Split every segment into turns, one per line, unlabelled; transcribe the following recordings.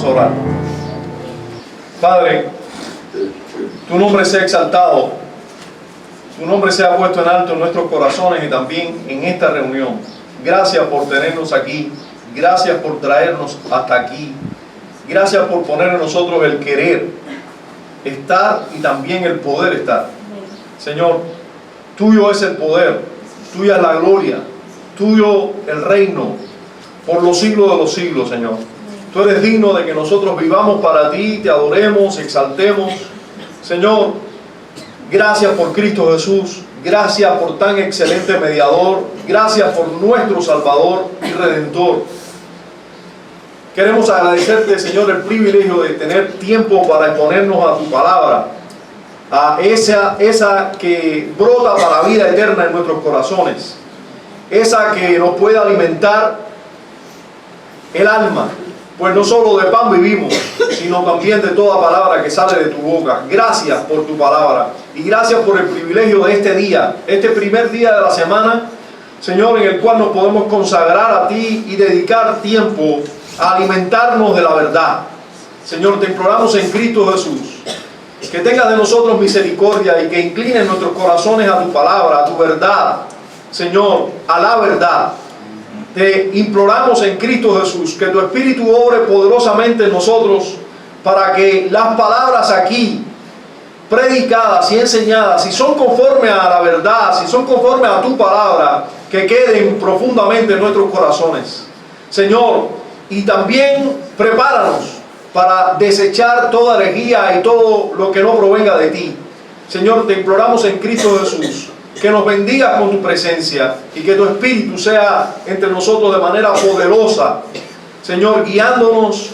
a orar. Padre, tu nombre sea exaltado, tu nombre sea puesto en alto en nuestros corazones y también en esta reunión. Gracias por tenernos aquí, gracias por traernos hasta aquí, gracias por poner en nosotros el querer estar y también el poder estar. Señor, tuyo es el poder, tuya es la gloria, tuyo el reino, por los siglos de los siglos, Señor. Tú eres digno de que nosotros vivamos para ti, te adoremos, exaltemos. Señor, gracias por Cristo Jesús, gracias por tan excelente mediador, gracias por nuestro Salvador y Redentor. Queremos agradecerte, Señor, el privilegio de tener tiempo para exponernos a tu palabra, a esa que brota para la vida eterna en nuestros corazones, esa que nos puede alimentar el alma, pues no solo de pan vivimos, sino también de toda palabra que sale de tu boca. Gracias por tu palabra y gracias por el privilegio de este día, este primer día de la semana, Señor, en el cual nos podemos consagrar a ti y dedicar tiempo a alimentarnos de la verdad. Señor, te imploramos en Cristo Jesús que tengas de nosotros misericordia y que inclines nuestros corazones a tu palabra, a tu verdad, Señor, a la verdad. Te imploramos en Cristo Jesús que tu Espíritu obre poderosamente en nosotros para que las palabras aquí predicadas y enseñadas, si son conforme a la verdad, si son conforme a tu palabra, que queden profundamente en nuestros corazones, Señor. Y también prepáranos para desechar toda herejía y todo lo que no provenga de ti. Señor, te imploramos en Cristo Jesús que nos bendiga con tu presencia y que tu Espíritu sea entre nosotros de manera poderosa, Señor, guiándonos,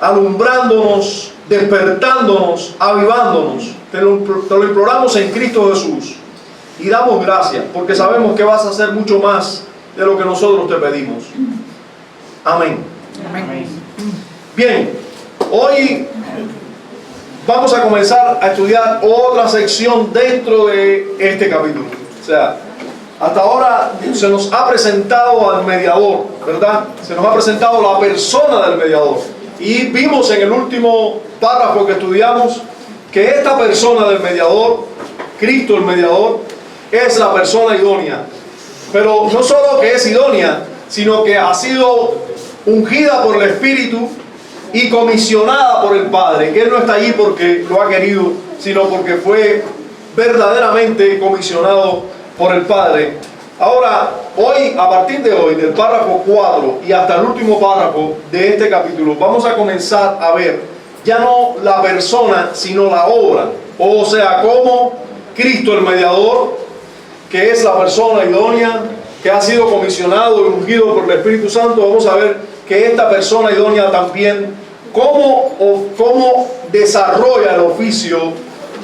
alumbrándonos, despertándonos, avivándonos. Te lo imploramos en Cristo Jesús y damos gracias porque sabemos que vas a hacer mucho más de lo que nosotros te pedimos. Amén. Amén. Bien, hoy vamos a comenzar a estudiar otra sección dentro de este capítulo. O sea, hasta ahora se nos ha presentado al mediador, ¿verdad? Se nos ha presentado la persona del mediador. Y vimos en el último párrafo que estudiamos que esta persona del mediador, Cristo el mediador, es la persona idónea. Pero no solo que es idónea, sino que ha sido ungida por el Espíritu y comisionada por el Padre, que Él no está allí porque lo ha querido, sino porque fue verdaderamente comisionado por el Padre. Ahora, hoy, a partir de hoy, del párrafo 4 y hasta el último párrafo de este capítulo, vamos a comenzar a ver ya no la persona, sino la obra. O sea, cómo Cristo el mediador, que es la persona idónea, que ha sido comisionado y ungido por el Espíritu Santo, vamos a ver que esta persona idónea también, cómo desarrolla el oficio,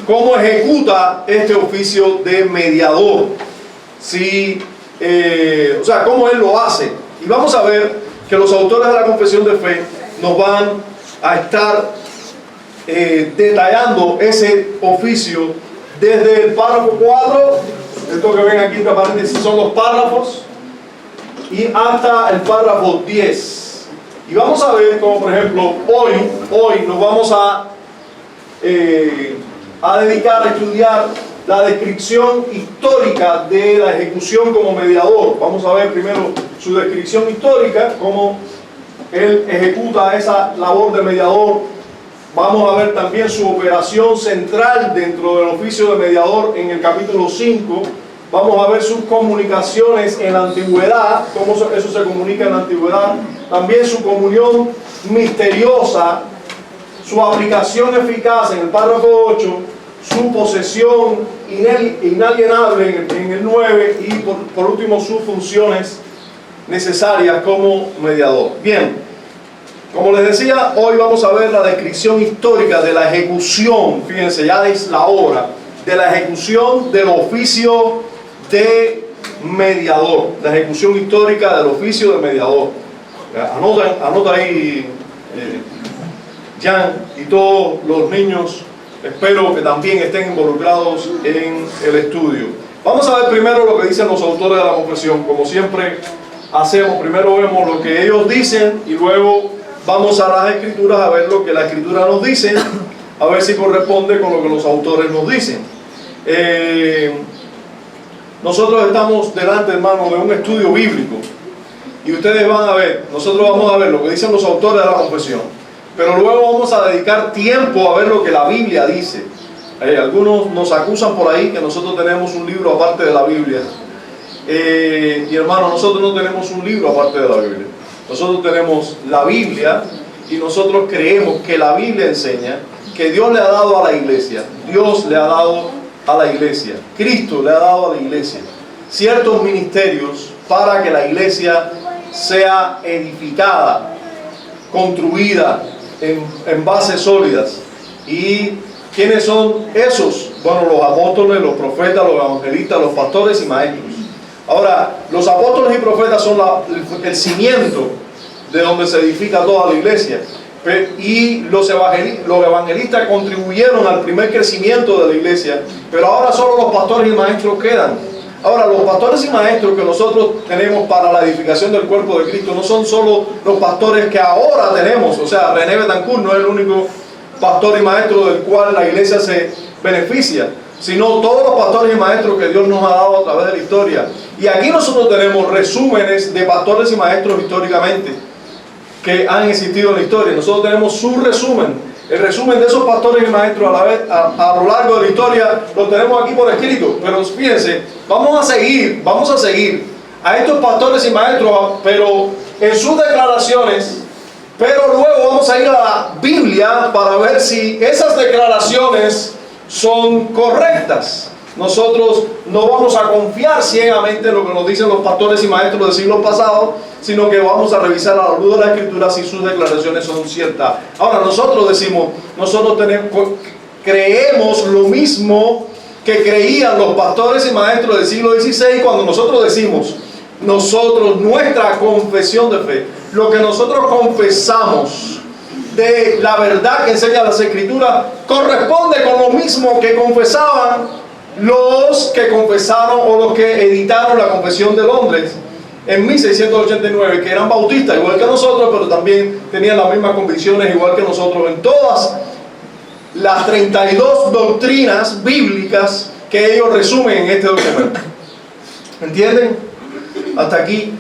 cómo ejecuta este oficio de mediador. O sea, cómo él lo hace. Y vamos a ver que los autores de la Confesión de Fe nos van a estar detallando ese oficio desde el párrafo 4, esto que ven aquí entre paréntesis son los párrafos, y hasta el párrafo 10. Y vamos a ver como, por ejemplo, hoy nos vamos a dedicar a estudiar la descripción histórica de la ejecución como mediador. Vamos a ver primero su descripción histórica, cómo él ejecuta esa labor de mediador. Vamos a ver también su operación central dentro del oficio de mediador en el capítulo 5. Vamos a ver sus comunicaciones en la antigüedad, cómo eso se comunica en la antigüedad. También su comunión misteriosa, su aplicación eficaz en el párrafo 8, su posesión inalienable en el 9 y por último sus funciones necesarias como mediador. Bien, como les decía, hoy vamos a ver la descripción histórica de la ejecución, fíjense, ya es la obra, de la ejecución del oficio de mediador, la ejecución histórica del oficio de mediador. Anota ahí, Jan y todos los niños, espero que también estén involucrados en el estudio. Vamos a ver primero lo que dicen los autores de la confesión. Como siempre hacemos, primero vemos lo que ellos dicen y luego vamos a las Escrituras a ver lo que la Escritura nos dice, a ver si corresponde con lo que los autores nos dicen. Nosotros estamos delante, hermano, de un estudio bíblico, y ustedes van a ver, nosotros vamos a ver lo que dicen los autores de la confesión, pero luego vamos a dedicar tiempo a ver lo que la Biblia dice. Algunos nos acusan por ahí que nosotros tenemos un libro aparte de la Biblia. Y hermano, nosotros no tenemos un libro aparte de la Biblia. Nosotros tenemos la Biblia, y nosotros creemos que la Biblia enseña que Dios le ha dado a la iglesia, Dios le ha dado a la iglesia, Cristo le ha dado a la iglesia ciertos ministerios para que la iglesia sea edificada, construida en bases sólidas. ¿Y quiénes son esos? Bueno, los apóstoles, los profetas, los evangelistas, los pastores y maestros. Ahora, los apóstoles y profetas son el cimiento de donde se edifica toda la iglesia. Y los evangelistas contribuyeron al primer crecimiento de la iglesia, pero ahora solo los pastores y maestros quedan. Ahora, los pastores y maestros que nosotros tenemos para la edificación del cuerpo de Cristo no son solo los pastores que ahora tenemos. O sea, René Betancourt no es el único pastor y maestro del cual la iglesia se beneficia, sino todos los pastores y maestros que Dios nos ha dado a través de la historia. Y aquí nosotros tenemos resúmenes de pastores y maestros históricamente que han existido en la historia. Nosotros tenemos su resumen, el resumen de esos pastores y maestros a lo largo de la historia, lo tenemos aquí por escrito. Pero fíjense, vamos a seguir a estos pastores y maestros, pero en sus declaraciones. Pero luego vamos a ir a la Biblia para ver si esas declaraciones son correctas. Nosotros no vamos a confiar ciegamente en lo que nos dicen los pastores y maestros del siglo pasado, sino que vamos a revisar a la luz de la Escritura si sus declaraciones son ciertas. Ahora, nosotros creemos lo mismo que creían los pastores y maestros del siglo XVI cuando nosotros decimos, nuestra confesión de fe, lo que nosotros confesamos de la verdad que enseña las Escrituras, corresponde con lo mismo que confesaban los que confesaron o los que editaron la Confesión de Londres en 1689, que eran bautistas igual que nosotros, pero también tenían las mismas convicciones igual que nosotros en todas las 32 doctrinas bíblicas que ellos resumen en este documento. ¿Entienden? Hasta aquí.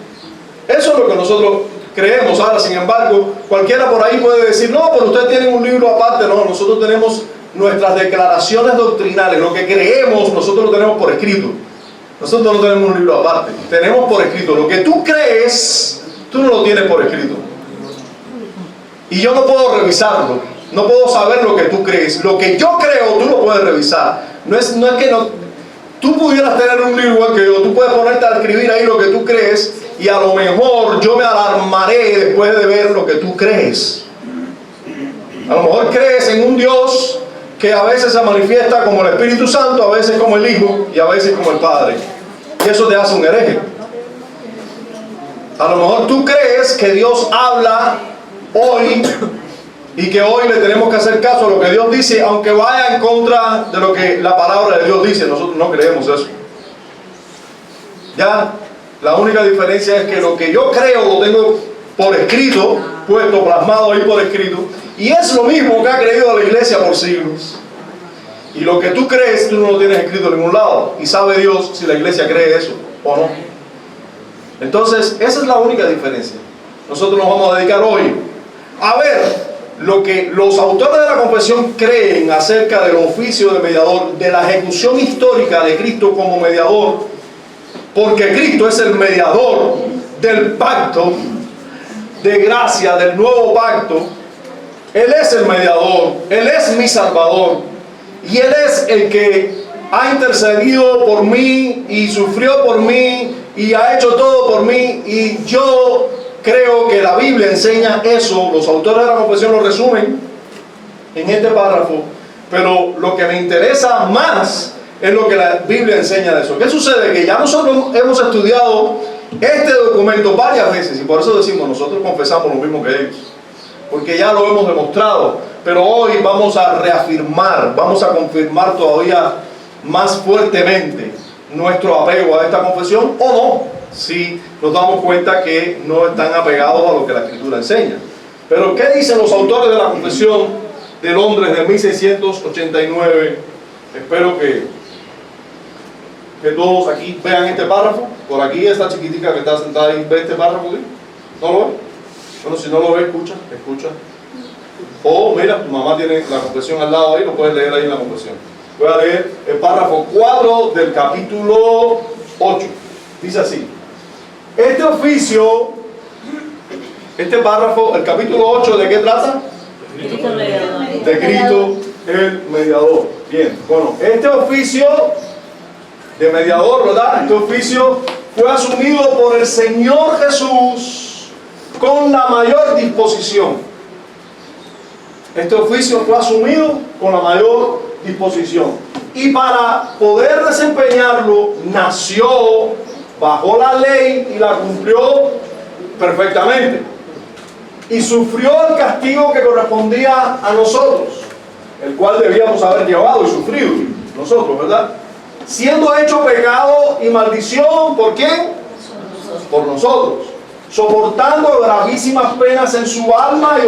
Eso es lo que nosotros creemos. Ahora, sin embargo, cualquiera por ahí puede decir, no, pero ustedes tienen un libro aparte. No, nosotros tenemos nuestras declaraciones doctrinales, lo que creemos, nosotros lo tenemos por escrito. Nosotros no tenemos un libro aparte, tenemos por escrito. Lo que tú crees, tú no lo tienes por escrito. Y yo no puedo revisarlo, no puedo saber lo que tú crees. Lo que yo creo, tú lo puedes revisar. No es que tú pudieras tener un libro igual que yo, tú puedes ponerte a escribir ahí lo que tú crees, y a lo mejor yo me alarmaré después de ver lo que tú crees. A lo mejor crees en un Dios que a veces se manifiesta como el Espíritu Santo, a veces como el Hijo y a veces como el Padre. Y eso te hace un hereje. A lo mejor tú crees que Dios habla hoy y que hoy le tenemos que hacer caso a lo que Dios dice, aunque vaya en contra de lo que la palabra de Dios dice. Nosotros no creemos eso. Ya, la única diferencia es que lo que yo creo lo tengo por escrito, puesto, plasmado ahí por escrito, y es lo mismo que ha creído la iglesia por siglos. Y lo que tú crees, tú no lo tienes escrito en ningún lado, y sabe Dios si la iglesia cree eso o no. Entonces, esa es la única diferencia. Nosotros nos vamos a dedicar hoy a ver lo que los autores de la confesión creen acerca del oficio de mediador, de la ejecución histórica de Cristo como mediador, porque Cristo es el mediador del pacto de gracia, del nuevo pacto. Él es el mediador, Él es mi Salvador, y Él es el que ha intercedido por mí y sufrió por mí y ha hecho todo por mí. Y yo creo que la Biblia enseña eso. Los autores de la confesión lo resumen en este párrafo, pero lo que me interesa más es lo que la Biblia enseña de eso. ¿Qué sucede? Que ya nosotros hemos estudiado este documento varias veces, y por eso decimos, nosotros confesamos lo mismo que ellos, porque ya lo hemos demostrado. Pero hoy vamos a reafirmar, vamos a confirmar todavía más fuertemente nuestro apego a esta confesión, o no, si nos damos cuenta que no están apegados a lo que la Escritura enseña. Pero ¿qué dicen los autores de la Confesión de Londres de 1689? Espero que todos aquí vean este párrafo. Por aquí esta chiquitica que está sentada ahí, ¿ve este párrafo? ¿Sí? ¿No lo ve? Bueno, si no lo ve, escucha. O mira, tu mamá tiene la confesión al lado ahí, lo puedes leer ahí en la confesión. Voy a leer el párrafo 4 del capítulo 8. Dice así: este oficio, este párrafo, el capítulo 8, ¿de qué trata? De Cristo el mediador. Bien, bueno, este oficio de mediador, ¿verdad? Este oficio fue asumido por el Señor Jesús con la mayor disposición. Este oficio fue asumido con la mayor disposición. Y para poder desempeñarlo, nació bajo la ley y la cumplió perfectamente. Y sufrió el castigo que correspondía a nosotros, el cual debíamos haber llevado y sufrido nosotros, ¿verdad? Siendo hecho pecado y maldición, ¿por quién? Por nosotros. Soportando gravísimas penas en su alma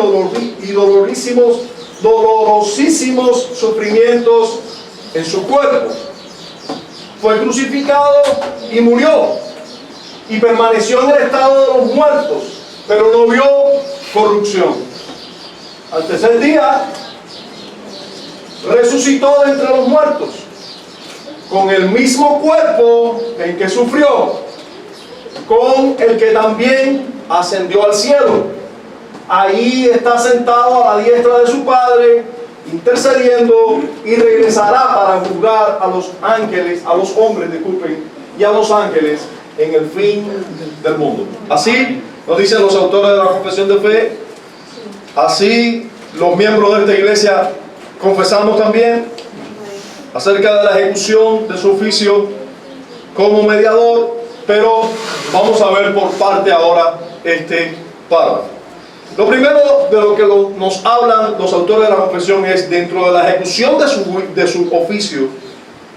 y dolorosísimos sufrimientos en su cuerpo. Fue crucificado y murió, y permaneció en el estado de los muertos, pero no vio corrupción. Al tercer día resucitó de entre los muertos, con el mismo cuerpo en que sufrió, con el que también ascendió al cielo. Ahí está sentado a la diestra de su Padre, intercediendo, y regresará para juzgar a los ángeles, a los hombres, disculpen, y a los ángeles en el fin del mundo. Así nos dicen los autores de la confesión de fe. Así los miembros de esta iglesia confesamos también acerca de la ejecución de su oficio como mediador. Pero vamos a ver por parte ahora este párrafo. Lo primero de lo que nos hablan los autores de la confesión es, dentro de la ejecución de su oficio,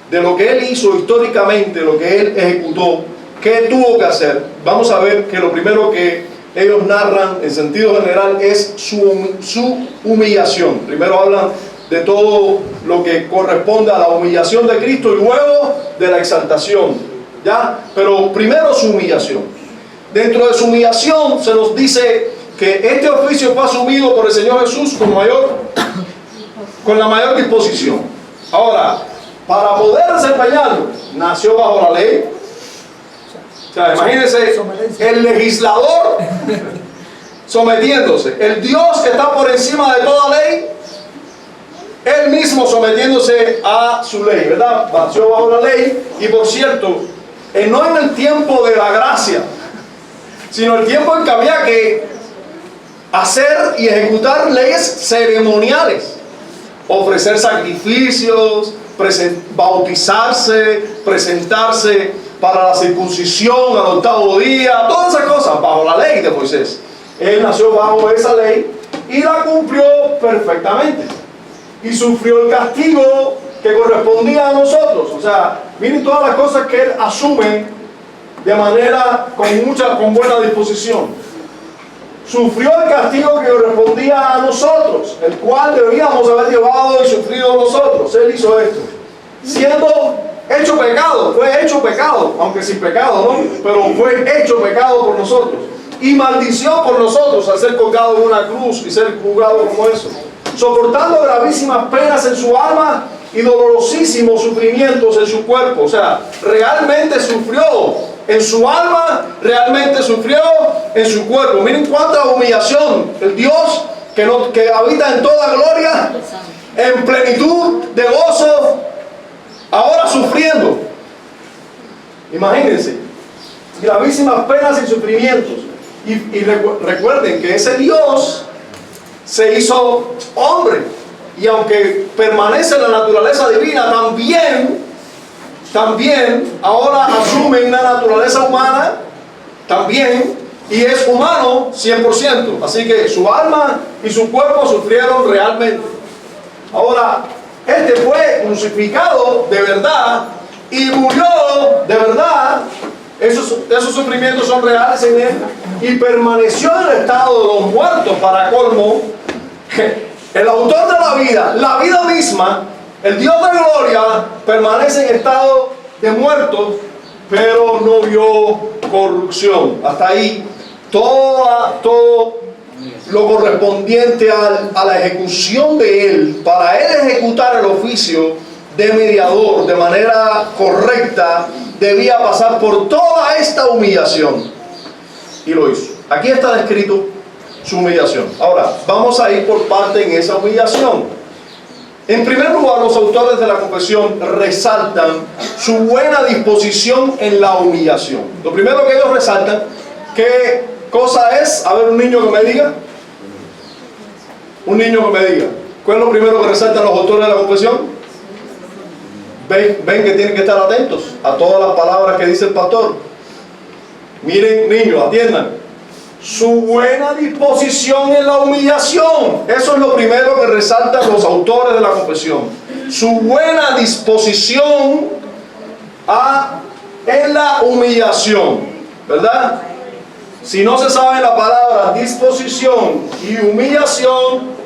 de lo que él hizo históricamente, lo que él ejecutó, qué tuvo que hacer. Vamos a ver que lo primero que ellos narran en sentido general es su humillación. Primero hablan de todo lo que corresponde a la humillación de Cristo y luego de la exaltación, ¿ya? Pero primero su humillación. Dentro de su humillación se nos dice que este oficio fue asumido por el Señor Jesús con la mayor disposición. Ahora, para poder desempeñarlo, nació bajo la ley. O sea, imagínense el legislador sometiéndose, el Dios que está por encima de toda ley, él mismo sometiéndose a su ley, ¿verdad? Nació bajo la ley. Y por cierto, no en el tiempo de la gracia, sino el tiempo en que había que hacer y ejecutar leyes ceremoniales, ofrecer sacrificios, bautizarse, presentarse para la circuncisión al octavo día, todas esas cosas bajo la ley de Moisés. Él nació bajo esa ley y la cumplió perfectamente, y sufrió el castigo que correspondía a nosotros. O sea, miren todas las cosas que él asume de manera con buena disposición. Sufrió el castigo que correspondía a nosotros, el cual debíamos haber llevado y sufrido nosotros. Él hizo esto, siendo hecho pecado. Fue hecho pecado, aunque sin pecado, ¿no? Pero fue hecho pecado por nosotros, y maldición por nosotros al ser colgado en una cruz y ser juzgado como eso, soportando gravísimas penas en su alma y dolorosísimos sufrimientos en su cuerpo. O sea, realmente sufrió en su alma, realmente sufrió en su cuerpo. Miren cuánta humillación. El Dios que habita en toda gloria, en plenitud de gozo, ahora sufriendo. Imagínense, gravísimas penas y sufrimientos. Y recuerden que ese Dios se hizo hombre, y aunque permanece en la naturaleza divina, también ahora asume una naturaleza humana también, y es humano 100%. Así que su alma y su cuerpo sufrieron realmente. Ahora, este fue crucificado de verdad y murió de verdad. Esos sufrimientos son reales en él. y permaneció en el estado de los muertos. Para colmo, el autor de la vida misma, el Dios de gloria, permanece en estado de muertos, pero no vio corrupción. Hasta ahí, todo lo correspondiente a la ejecución de él, para él ejecutar el oficio de mediador de manera correcta, debía pasar por toda esta humillación. Y lo hizo. Aquí está descrito su humillación. Ahora, vamos a ir por parte en esa humillación. En primer lugar, los autores de la confesión resaltan su buena disposición en la humillación. Lo primero que ellos resaltan, ¿qué cosa es? A ver, un niño que me diga. Un niño que me diga. ¿Cuál es lo primero que resaltan los autores de la confesión? Ven que tienen que estar atentos a todas las palabras que dice el pastor. Miren, niños, atiendan. Su buena disposición en la humillación. Eso es lo primero que resaltan los autores de la confesión. Su buena disposición en la humillación. ¿Verdad? Si no se sabe la palabra disposición y humillación,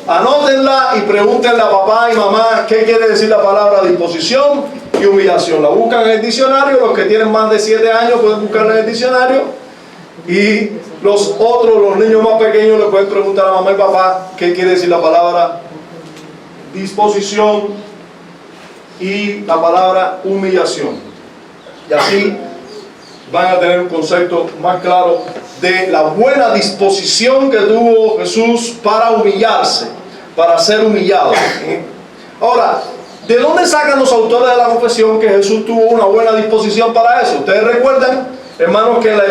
anótenla y pregúntenle a papá y mamá qué quiere decir la palabra disposición y humillación. La buscan en el diccionario. Los que tienen más de 7 años pueden buscarla en el diccionario. Y los niños más pequeños, le pueden preguntar a mamá y papá qué quiere decir la palabra disposición y la palabra humillación. Y así van a tener un concepto más claro de la buena disposición que tuvo Jesús para humillarse, para ser humillado. Ahora, ¿de dónde sacan los autores de la confesión que Jesús tuvo una buena disposición para eso? Ustedes recuerdan, hermanos, que en la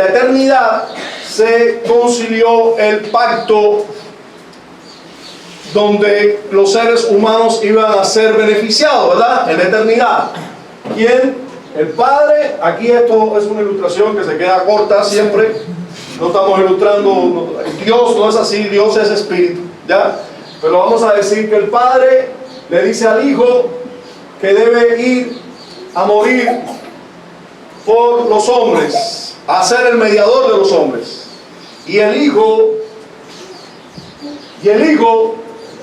eternidad se concilió el pacto donde los seres humanos iban a ser beneficiados, ¿verdad? En la eternidad. ¿Quién? El Padre. Aquí esto es una ilustración que se queda corta siempre. No estamos ilustrando. Dios no es así, Dios es espíritu, ¿ya? Pero vamos a decir que el Padre le dice al Hijo que debe ir a morir por los hombres, a ser el mediador de los hombres. Y el Hijo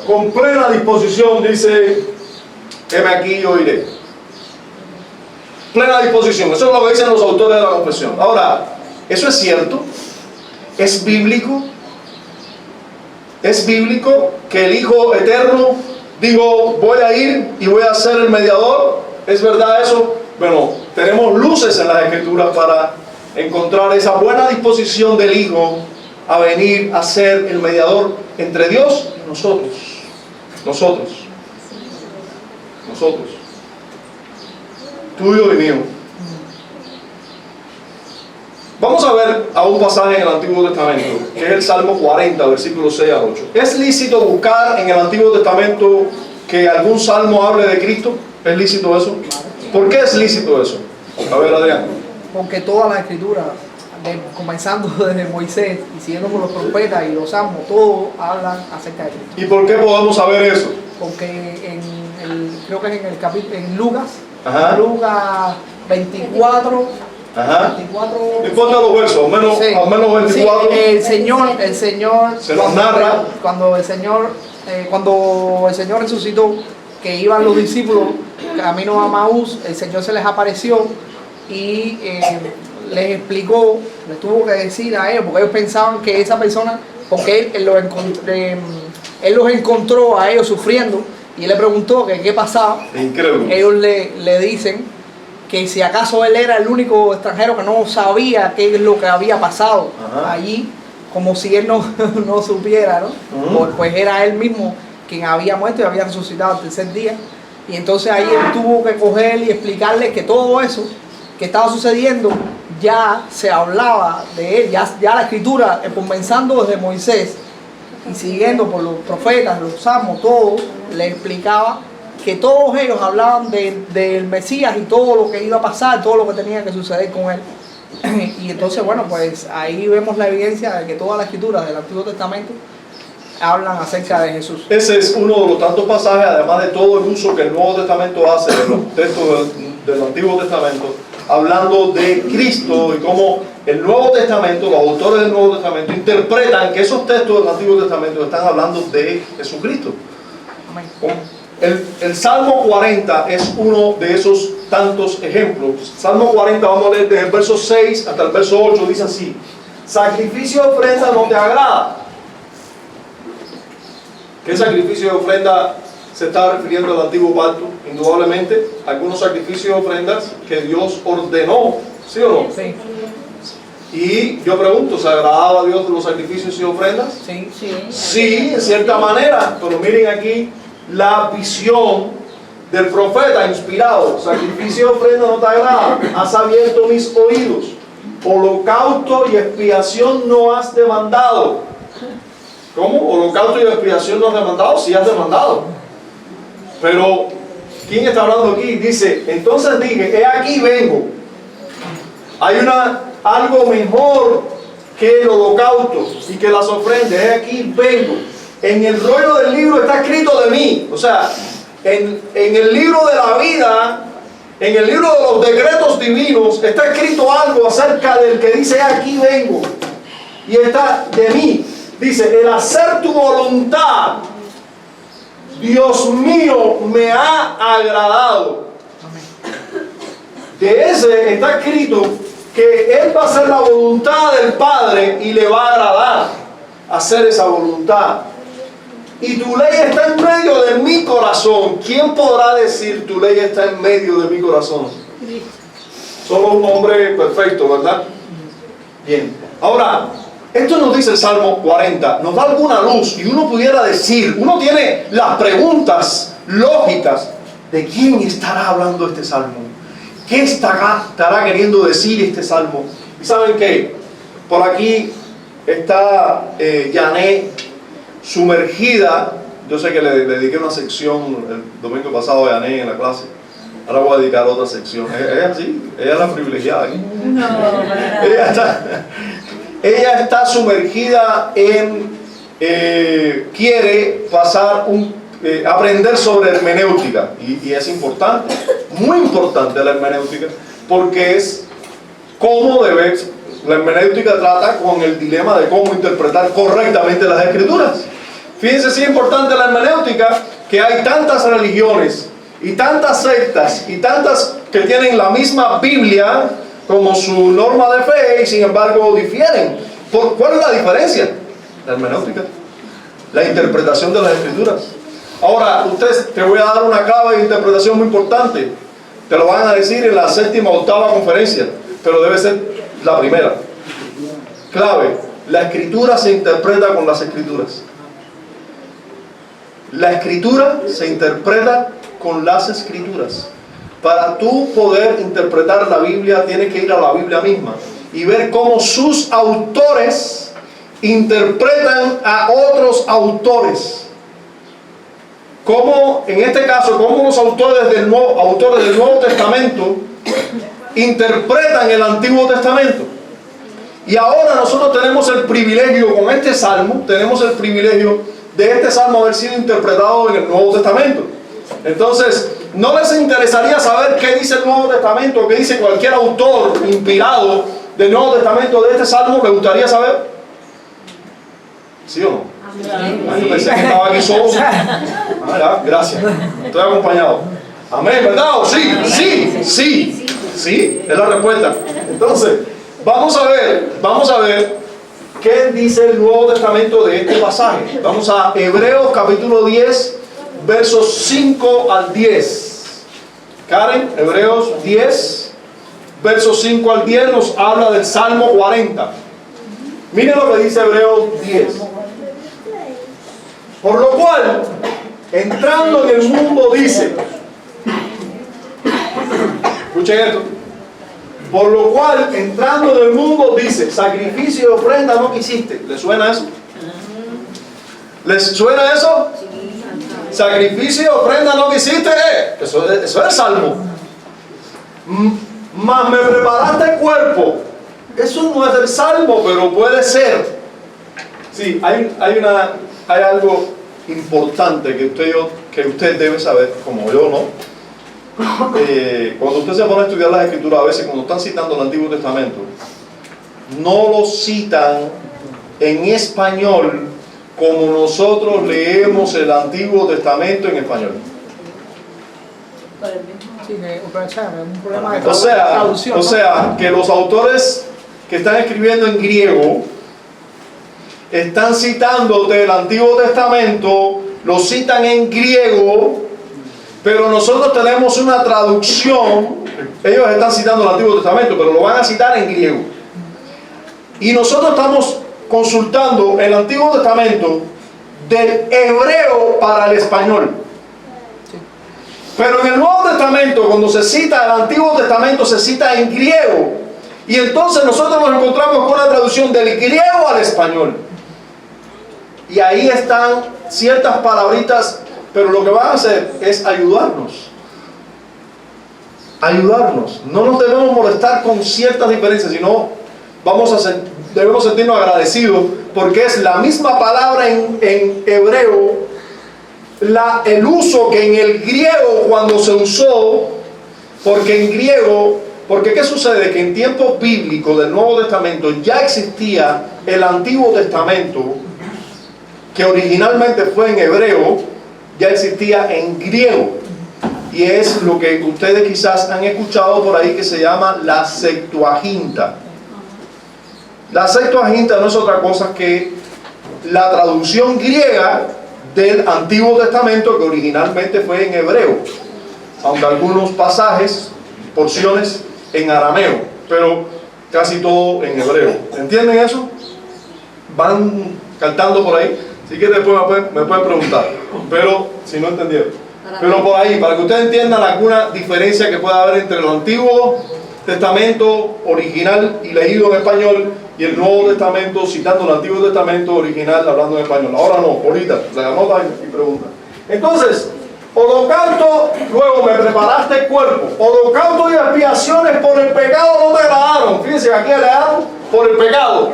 con plena disposición dice: heme aquí, yo iré. Plena disposición. Eso es lo que dicen los autores de la confesión. Ahora, ¿eso es cierto? ¿Es bíblico? ¿Es bíblico que el Hijo eterno dijo: voy a ir y voy a ser el mediador? ¿Es verdad eso? Bueno, tenemos luces en las Escrituras para encontrar esa buena disposición del Hijo a venir a ser el mediador entre Dios y nosotros. Tuyo y mío. Vamos a ver a un pasaje en el Antiguo Testamento, que es el Salmo 40, versículos 6 al 8. ¿Es lícito buscar en el Antiguo Testamento que algún salmo hable de Cristo? ¿Es lícito eso? ¿Por qué es lícito eso? A ver, Adrián.
Porque toda la Escritura, comenzando desde Moisés y siguiendo por los profetas y los salmos, todos hablan acerca de Cristo.
¿Y por qué podemos saber eso?
Porque creo que es en Lucas,
Ajá.
Lucas 24.
Ajá.
24.
No importa los versos, al menos 24.
Sí, el Señor
se nos narra
cuando el Señor resucitó, que iban los discípulos camino a Maús, el Señor se les apareció y les explicó, les tuvo que decir a ellos, porque ellos pensaban que esa persona, porque él los encontró a ellos sufriendo y él le preguntó que qué pasaba.
Increíble.
Ellos le dicen que si acaso él era el único extranjero que no sabía qué es lo que había pasado. Ajá. Allí, como si él no supiera, ¿no? Pues era él mismo quien había muerto y había resucitado el tercer día. Y entonces ahí él tuvo que coger y explicarle que todo eso que estaba sucediendo ya se hablaba de él, ya la Escritura, comenzando desde Moisés y siguiendo por los profetas, los salmos, todo, le explicaba que todos ellos hablaban del Mesías y todo lo que iba a pasar, todo lo que tenía que suceder con él. Y entonces, bueno, pues ahí vemos la evidencia de que toda la Escritura del Antiguo Testamento hablan acerca de Jesús.
Ese es uno de los tantos pasajes, además de todo el uso que el Nuevo Testamento hace de los textos del Antiguo Testamento, hablando de Cristo y cómo el Nuevo Testamento, los autores del Nuevo Testamento interpretan que esos textos del Antiguo Testamento están hablando de Jesucristo. El Salmo 40 es uno de esos tantos ejemplos. Salmo 40, vamos a leer desde el verso 6 hasta el verso 8, dice así: sacrificio de ofrenda no te agrada. ¿Qué sacrificio de ofrenda se está refiriendo al antiguo pacto? Indudablemente, algunos sacrificios de ofrendas que Dios ordenó, ¿sí o no?
Sí.
Y yo pregunto, ¿se agradaba a Dios de los sacrificios y ofrendas?
Sí.
Sí, en cierta manera, pero miren aquí la visión del profeta inspirado: sacrificio y ofrenda no te agrada, has abierto mis oídos, holocausto y expiación no has demandado. ¿Cómo? ¿Holocausto y expiación no has demandado? Sí has demandado. Pero, ¿quién está hablando aquí? Dice, entonces dije, he aquí vengo. Hay algo mejor que el holocausto y que las ofrendas. He aquí vengo. En el rollo del libro está escrito de mí. O sea, en el libro de la vida, en el libro de los decretos divinos, está escrito algo acerca del que dice, he aquí vengo. Y está de mí. Dice, el hacer tu voluntad, Dios mío, me ha agradado. De ese está escrito que Él va a hacer la voluntad del Padre y le va a agradar hacer esa voluntad. Y tu ley está en medio de mi corazón. ¿Quién podrá decir tu ley está en medio de mi corazón? Solo un hombre perfecto, ¿verdad? Bien. Ahora, esto nos dice el Salmo 40, nos da alguna luz y uno pudiera decir, uno tiene las preguntas lógicas de quién estará hablando este Salmo. ¿Qué estará queriendo decir este Salmo? ¿Y saben qué? Por aquí está Yané sumergida. Yo sé que le dediqué una sección el domingo pasado a Yané en la clase. Ahora voy a dedicar otra sección. Ella sí, ella es la privilegiada aquí. No, ella está sumergida en, quiere pasar aprender sobre hermenéutica y es importante, muy importante la hermenéutica, porque es cómo la hermenéutica trata con el dilema de cómo interpretar correctamente las escrituras. Fíjense si es importante la hermenéutica, que hay tantas religiones y tantas sectas y tantas que tienen la misma Biblia como su norma de fe y sin embargo difieren. ¿Cuál es la diferencia? La hermenéutica, la interpretación de las escrituras. Ahora, te voy a dar una clave de interpretación muy importante. Te lo van a decir en la 7ª o 8ª conferencia, pero debe ser la primera. Clave: la escritura se interpreta con las escrituras. La escritura se interpreta con las escrituras. Para tú poder interpretar la Biblia, tienes que ir a la Biblia misma y ver cómo sus autores interpretan a otros autores. Como en este caso, como los autores del Nuevo Testamento interpretan el Antiguo Testamento. Y ahora nosotros tenemos el privilegio, con este salmo, tenemos el privilegio de este salmo haber sido interpretado en el Nuevo Testamento. Entonces, ¿no les interesaría saber qué dice el Nuevo Testamento, qué dice cualquier autor inspirado del Nuevo Testamento de este salmo? ¿Me gustaría saber? ¿Sí o no? Yo pensé que estaba aquí solo. Gracias, estoy acompañado. Amén, ¿verdad? Sí, es la respuesta. Entonces, vamos a ver qué dice el Nuevo Testamento de este pasaje. Vamos a Hebreos capítulo 10, versos 5 al 10. Karen, Hebreos 10, versos 5 al 10 nos habla del Salmo 40. Miren lo que dice Hebreos 10. Por lo cual, entrando en el mundo, dice, escuchen esto, por lo cual, entrando en el mundo, dice, sacrificio y ofrenda no quisiste. ¿Les suena eso? ¿Les suena eso? Sacrificio y ofrenda no quisiste. Eso es el Salmo. Mas me preparaste el cuerpo. Eso no es del Salmo, pero puede ser. Sí, hay algo importante que usted debe saber, como yo no. cuando usted se pone a estudiar las Escrituras, a veces cuando están citando el Antiguo Testamento, no lo citan en español como nosotros leemos el Antiguo Testamento en español.
Sí, un problema de
traducción. O sea, que los autores que están escribiendo en griego están citando del Antiguo Testamento, lo citan en griego, pero nosotros tenemos una traducción. Ellos están citando el Antiguo Testamento, pero lo van a citar en griego. Y nosotros estamos consultando el Antiguo Testamento del hebreo para el español. Pero en el Nuevo Testamento, cuando se cita el Antiguo Testamento, se cita en griego. Y entonces nosotros nos encontramos con la traducción del griego al español. Y ahí están ciertas palabritas, pero lo que van a hacer es ayudarnos. Ayudarnos. No nos debemos molestar con ciertas diferencias, sino debemos sentirnos agradecidos, porque es la misma palabra en hebreo, el uso que en el griego cuando se usó, porque ¿qué sucede? Que en tiempos bíblicos del Nuevo Testamento ya existía el Antiguo Testamento, que originalmente fue en hebreo, ya existía en griego, y es lo que ustedes quizás han escuchado por ahí, que se llama la Septuaginta. La Septuaginta no es otra cosa que la traducción griega del Antiguo Testamento, que originalmente fue en hebreo, aunque algunos pasajes, porciones en arameo, pero casi todo en hebreo. ¿Entienden eso? ¿Van captando por ahí? Si quieren después me pueden preguntar, pero si no entendieron. Pero por ahí, para que ustedes entiendan alguna diferencia que pueda haber entre el Antiguo Testamento original y leído en español y el Nuevo Testamento citando el Antiguo Testamento original hablando en español. Ahora no, ahorita, se anota y pregunta. Entonces, holocausto, luego me preparaste el cuerpo. Holocausto y expiaciones por el pecado no te agradaron. Fíjense que aquí agradaron por el pecado.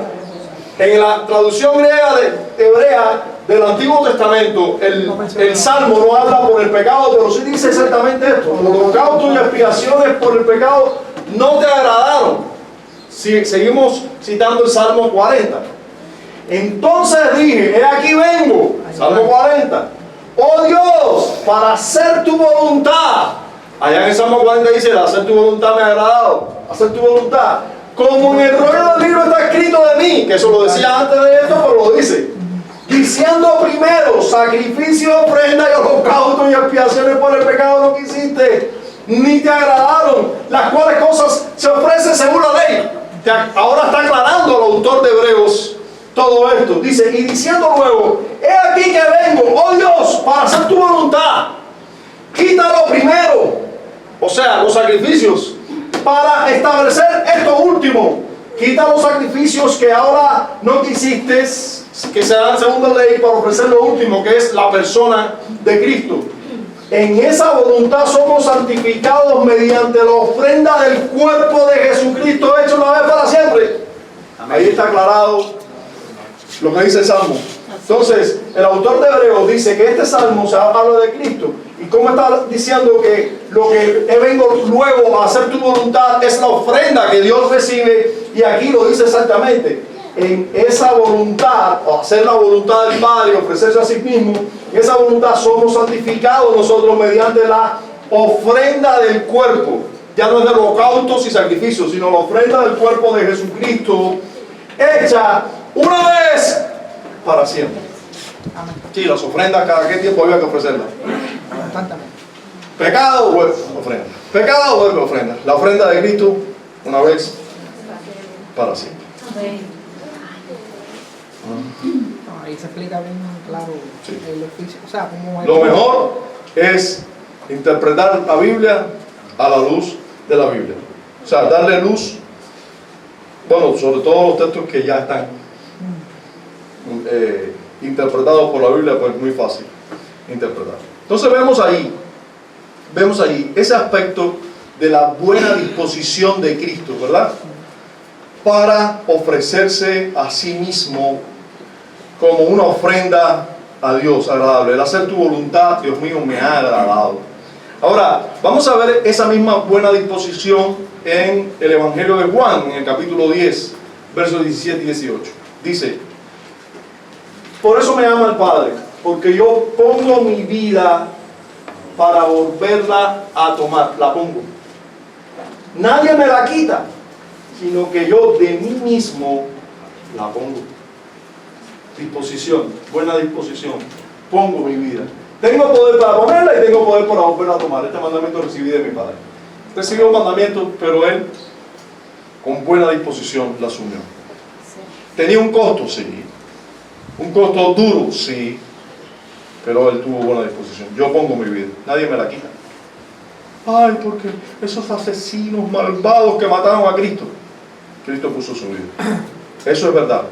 En la traducción griega hebrea del Antiguo Testamento, el Salmo no habla por el pecado, pero sí dice exactamente esto: holocausto y expiaciones por el pecado no te agradaron. Seguimos citando el Salmo 40. Entonces dije, he aquí vengo, Salmo 40. Oh Dios, para hacer tu voluntad. Allá en el Salmo 40 dice, hacer tu voluntad me ha agradado. Hacer tu voluntad. Como en el rollo del libro está escrito de mí, que eso lo decía antes de esto, pero lo dice. Diciendo primero, sacrificio, ofrenda y holocausto y expiaciones por el pecado no quisiste, ni te agradaron, las cuales cosas se ofrecen según la ley. Ahora está aclarando el autor de Hebreos todo esto. Dice, y diciendo luego, he aquí que vengo, oh Dios, para hacer tu voluntad. Quítalo primero, o sea, los sacrificios, para establecer esto último. Quita los sacrificios que ahora no quisiste, que se dan según la ley, para ofrecer lo último, que es la persona de Cristo. En esa voluntad somos santificados mediante la ofrenda del cuerpo de Jesucristo hecho una vez para siempre. Ahí está aclarado lo que dice el Salmo. Entonces, el autor de Hebreos dice que este Salmo se habla de Cristo. Y como está diciendo que lo que vengo luego a hacer tu voluntad es la ofrenda que Dios recibe, y aquí lo dice exactamente. En esa voluntad, o hacer la voluntad del Padre, ofrecerse a sí mismo, en esa voluntad somos santificados nosotros mediante la ofrenda del cuerpo. Ya no es de holocaustos y sacrificios, sino la ofrenda del cuerpo de Jesucristo, hecha una vez para siempre. Sí, las ofrendas, ¿cada qué tiempo había que ofrecerlas? Pecado, vuelve ofrenda. Pecado, vuelve ofrenda. La ofrenda de Cristo, una vez para siempre.
Ahí se explica bien claro el oficio. O sea,
lo mejor es interpretar la Biblia a la luz de la Biblia. O sea, darle luz, bueno, sobre todo los textos que ya están interpretados por la Biblia, pues es muy fácil interpretar. Entonces vemos ahí ese aspecto de la buena disposición de Cristo, ¿verdad? Para ofrecerse a sí mismo como una ofrenda a Dios agradable. El hacer tu voluntad, Dios mío, me ha agradado. Ahora, vamos a ver esa misma buena disposición en el Evangelio de Juan, en el capítulo 10, versos 17 y 18. Dice: por eso me ama el Padre, porque yo pongo mi vida para volverla a tomar. La pongo. Nadie me la quita, sino que yo de mí mismo la pongo. Disposición, buena disposición. Pongo mi vida. Tengo poder para ponerla y tengo poder para volverla a tomar. Este mandamiento recibí de mi Padre. Recibió un mandamiento, pero él con buena disposición la asumió. Tenía un costo, sí. Un costo duro, sí. Pero él tuvo buena disposición. Yo pongo mi vida. Nadie me la quita. Ay, porque esos asesinos malvados que mataron a Cristo. Cristo puso su vida. Eso es verdad.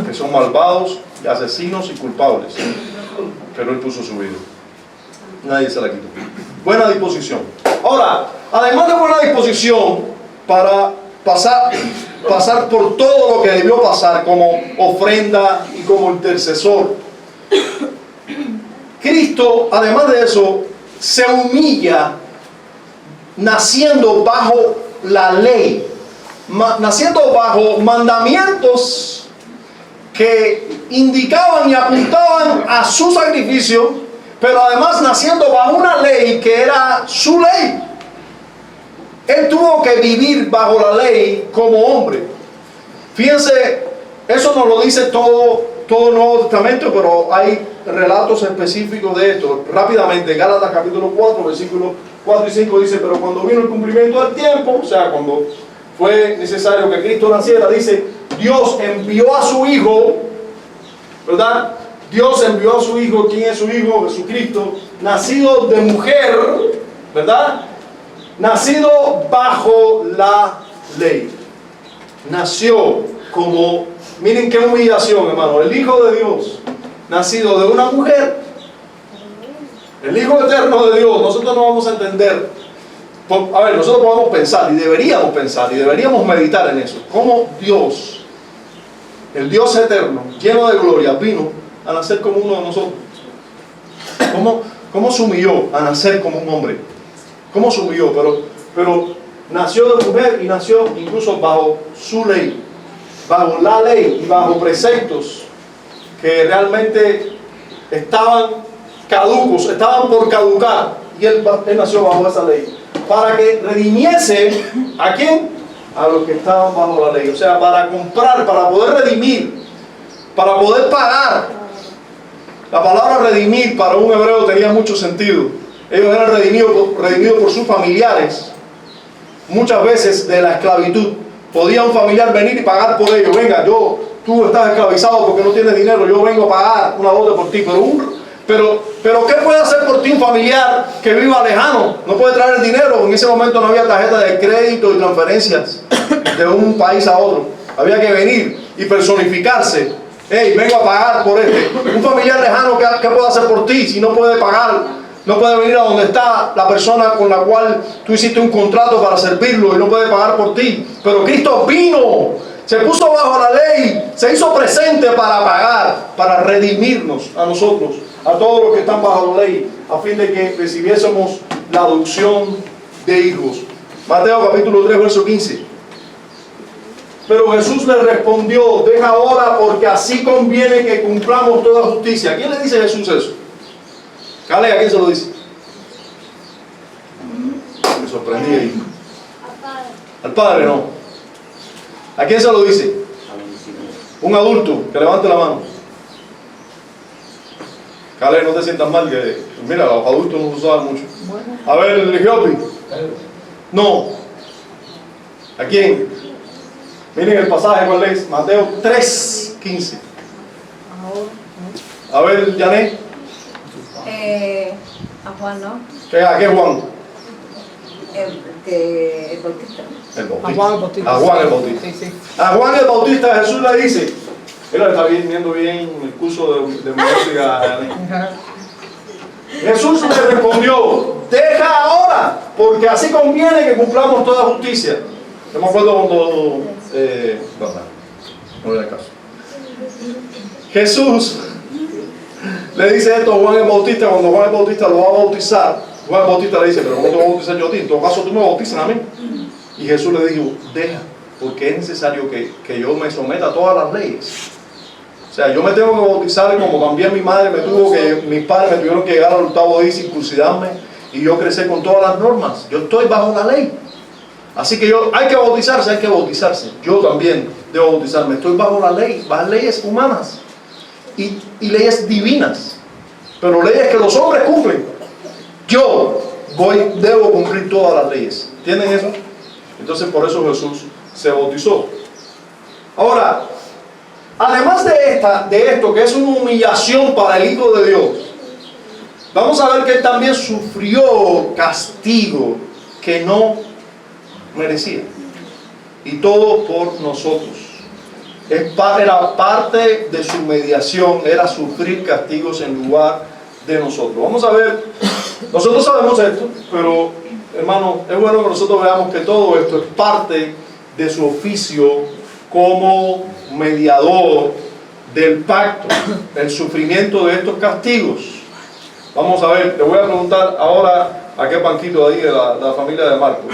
Que son malvados, asesinos y culpables. Pero él puso su vida. Nadie se la quitó. Buena disposición. Ahora, además de buena disposición para pasar por todo lo que debió pasar como ofrenda y como intercesor, Cristo, además de eso, se humilla naciendo bajo la ley, naciendo bajo mandamientos que indicaban y apuntaban a su sacrificio, pero además naciendo bajo una ley que era su ley. Él tuvo que vivir bajo la ley como hombre. Fíjense, eso nos lo dice todo el Nuevo Testamento, pero hay relatos específicos de esto. Rápidamente, Gálatas capítulo 4, versículos 4 y 5 dice: pero cuando vino el cumplimiento del tiempo, o sea, cuando fue necesario que Cristo naciera, dice, Dios envió a su Hijo, ¿verdad? Dios envió a su Hijo. ¿Quién es su Hijo? Jesucristo, nacido de mujer, ¿verdad? Nacido bajo la ley. Nació como, miren qué humillación, hermano, el Hijo de Dios, nacido de una mujer, el Hijo eterno de Dios. Nosotros no vamos a entender. A ver, nosotros podemos pensar y deberíamos meditar en eso. Cómo Dios, el Dios eterno, lleno de gloria, vino a nacer como uno de nosotros. ¿Cómo se humilló a nacer como un hombre? ¿Cómo se humilló? Pero nació de mujer y nació incluso bajo su ley, bajo la ley y bajo preceptos que realmente estaban caducos, estaban por caducar, y él nació bajo esa ley para que redimiese ¿a quién? A los que estaban bajo la ley. O sea, para comprar, para poder redimir, para poder pagar. La palabra redimir para un hebreo tenía mucho sentido. Ellos eran redimidos por sus familiares, muchas veces de la esclavitud. Podía un familiar venir y pagar por ellos. Venga, tú estás esclavizado porque no tienes dinero, yo vengo a pagar una deuda por ti. Pero ¿qué puede hacer por ti un familiar que viva lejano? No puede traer el dinero. En ese momento no había tarjeta de crédito y transferencias de un país a otro. Había que venir y personificarse. Hey, vengo a pagar por este. Un familiar lejano, ¿qué puede hacer por ti si no puede pagar? No puede venir a donde está la persona con la cual tú hiciste un contrato para servirlo y no puede pagar por ti. Pero Cristo vino, se puso bajo la ley, se hizo presente para pagar, para redimirnos a nosotros, a todos los que están bajo la ley, a fin de que recibiésemos la adopción de hijos. Mateo capítulo 3, verso 15. Pero Jesús le respondió: deja ahora, porque así conviene que cumplamos toda justicia. ¿A quién le dice Jesús eso? Cale, ¿a quién se lo dice? Me sorprendí ahí. Al Padre, no. ¿A quién se lo dice? Un adulto, que levante la mano. Cale, no te sientas mal, que mira, los adultos no se usaban mucho. A ver, el Ligiopi. No. ¿A quién? Miren el pasaje, ¿cuál es? Mateo 3, 15. A ver, Janet.
A Juan, ¿no?
¿A qué Juan?
El Bautista.
El Bautista.
A Juan el Bautista.
A Juan el Bautista.
Sí, sí.
A Juan el Bautista Jesús le dice, mira, está viendo bien el curso de música. Jesús le respondió: deja ahora, porque así conviene que cumplamos toda justicia. Yo me acuerdo cuando no viene el caso. Jesús le dice esto a Juan el Bautista cuando Juan el Bautista lo va a bautizar. Juan el Bautista le dice, pero ¿cómo te voy a bautizar yo a ti? En todo caso tú me bautizas a mí. Y Jesús le dijo, deja, porque es necesario que yo me someta a todas las leyes. O sea, yo me tengo que bautizar como también mi madre mis padres me tuvieron que llegar al 8º día y circuncidarme y yo crecer con todas las normas. Yo estoy bajo la ley. Así que hay que bautizarse. Yo también debo bautizarme. Estoy bajo la ley, bajo leyes humanas y leyes divinas. Pero leyes que los hombres cumplen. Yo debo cumplir todas las leyes. ¿Entienden eso? Entonces por eso Jesús se bautizó. Ahora, además de esto que es una humillación para el Hijo de Dios, vamos a ver que Él también sufrió castigo que no merecía. Y todo por nosotros. Era parte de su mediación, era sufrir castigos en lugar de nosotros. Vamos a ver, nosotros sabemos esto, pero hermano, es bueno que nosotros veamos que todo esto es parte de su oficio como mediador del pacto, el sufrimiento de estos castigos. Vamos a ver, le voy a preguntar ahora a qué banquito de ahí de la familia de Marcos.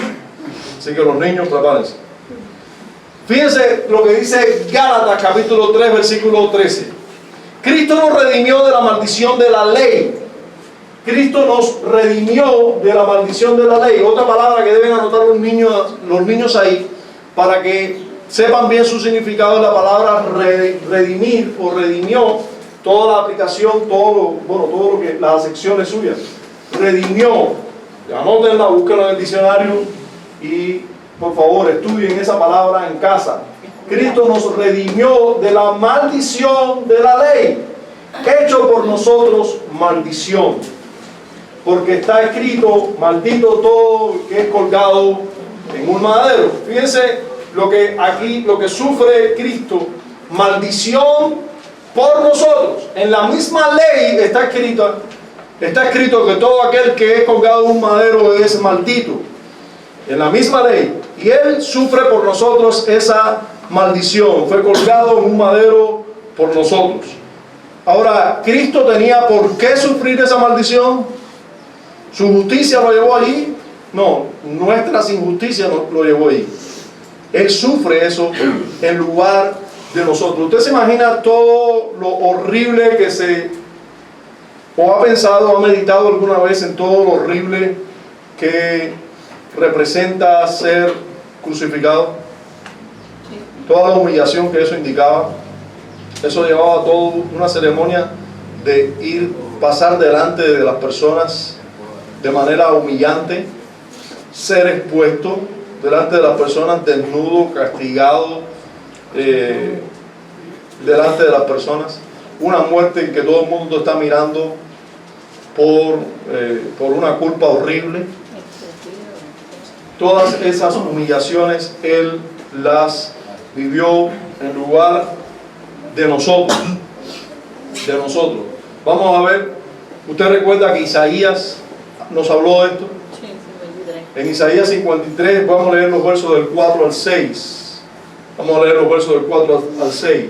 Así que los niños, prepárense. Fíjense lo que dice Gálatas capítulo 3, versículo 13. Cristo nos redimió de la maldición de la ley. Cristo nos redimió de la maldición de la ley. Otra palabra que deben anotar los niños ahí, para que sepan bien su significado de la palabra redimir o redimió. Toda la aplicación, todo lo que las secciones suyas. Redimió. Anótenla, búsquenla en el diccionario y por favor estudien esa palabra en casa. Cristo nos redimió de la maldición de la ley, hecho por nosotros maldición, porque está escrito, maldito todo que es colgado en un madero. Fíjense lo que sufre Cristo, maldición por nosotros. En la misma ley está escrito que todo aquel que es colgado en un madero es maldito. En la misma ley. Y Él sufre por nosotros esa maldición. Fue colgado en un madero por nosotros. Ahora, ¿Cristo tenía por qué sufrir esa maldición? ¿Su justicia lo llevó allí? No, nuestras injusticias lo llevó allí. Él sufre eso en lugar de nosotros. ¿Usted se imagina todo lo horrible o ha pensado, ha meditado alguna vez en todo lo horrible que representa ser crucificado? Toda la humillación que eso indicaba. Eso llevaba a toda una ceremonia de pasar delante de las personas de manera humillante, ser expuesto delante de las personas desnudo, castigado, delante de las personas, una muerte en que todo el mundo está mirando por una culpa horrible. Todas esas humillaciones Él las vivió en lugar de nosotros. Vamos a ver, usted recuerda que Isaías nos habló de esto. En Isaías 53 vamos a leer los versos del 4 al 6. Vamos a leer los versos del 4 al 6.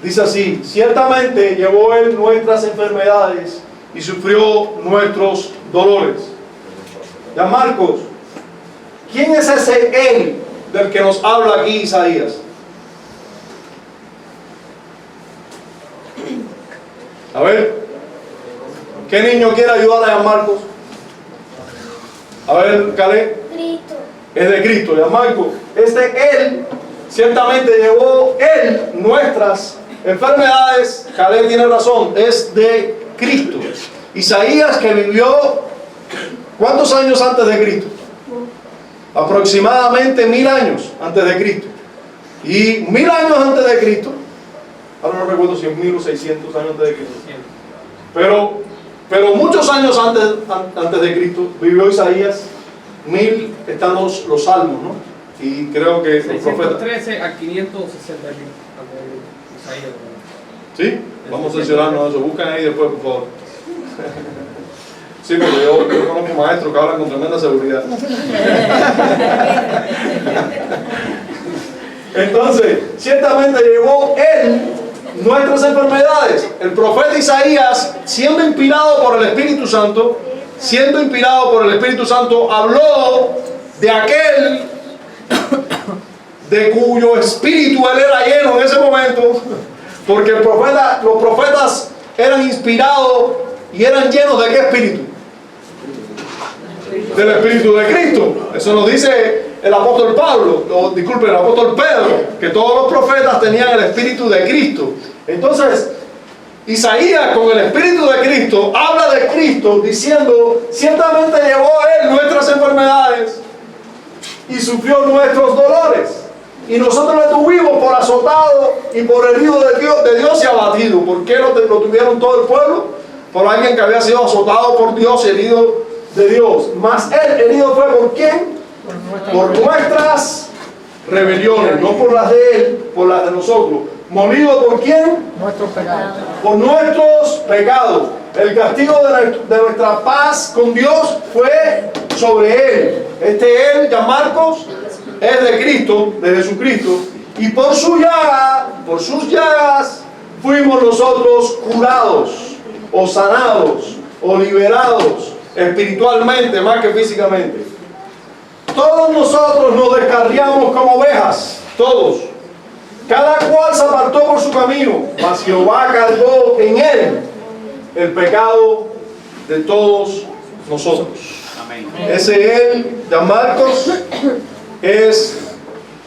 Dice así: ciertamente llevó Él nuestras enfermedades y sufrió nuestros dolores. Ya Marcos, ¿quién es ese Él del que nos habla aquí Isaías? A ver, ¿qué niño quiere ayudar a Marcos? A ver, Caleb.
Cristo.
Es de Cristo, ya Marcos. Él, ciertamente llevó Él nuestras enfermedades. Caleb tiene razón, es de Cristo. Isaías, que vivió, ¿cuántos años antes de Cristo? Aproximadamente 1000 años antes de Cristo. Y 1000 años antes de Cristo, ahora no recuerdo si es 1000 o 600 años antes de Cristo, pero muchos años antes de Cristo vivió Isaías. 1000 están los salmos, ¿no? Y creo que los profetas.
613 a 560 Isaías.
¿Sí? Vamos a mencionarnos eso. Buscan ahí después, por favor. Sí, porque yo conozco maestros que hablan con tremenda seguridad. Entonces, ciertamente llevó Él nuestras enfermedades. El profeta Isaías, siendo inspirado por el Espíritu Santo, siendo inspirado por el Espíritu Santo, habló de aquel de cuyo espíritu él era lleno en ese momento, porque los profetas eran inspirados y eran llenos de ¿qué espíritu? Del Espíritu de Cristo. Eso nos dice el apóstol Pablo, el apóstol Pedro, que todos los profetas tenían el Espíritu de Cristo. Entonces, Isaías, con el Espíritu de Cristo, habla de Cristo diciendo: ciertamente llevó Él nuestras enfermedades y sufrió nuestros dolores, y nosotros le tuvimos por azotado y por herido de Dios y abatido. ¿Por qué lo tuvieron todo el pueblo? Por alguien que había sido azotado por Dios y herido de Dios. Mas Él herido fue ¿por quién? Por nuestras rebeliones, no por las de Él, por las de nosotros. ¿Molido por quién?
Nuestros pecados.
Por nuestros pecados. El castigo de nuestra paz con Dios fue sobre Él. Él, ya Marcos, es de Cristo, de Jesucristo. Y por sus llagas, fuimos nosotros curados, o sanados, o liberados, espiritualmente más que físicamente. Todos nosotros nos descarriamos como ovejas, todos. Cada cual se apartó por su camino, mas Jehová cargó en él el pecado de todos nosotros. Amén. Ese él, de Marcos, es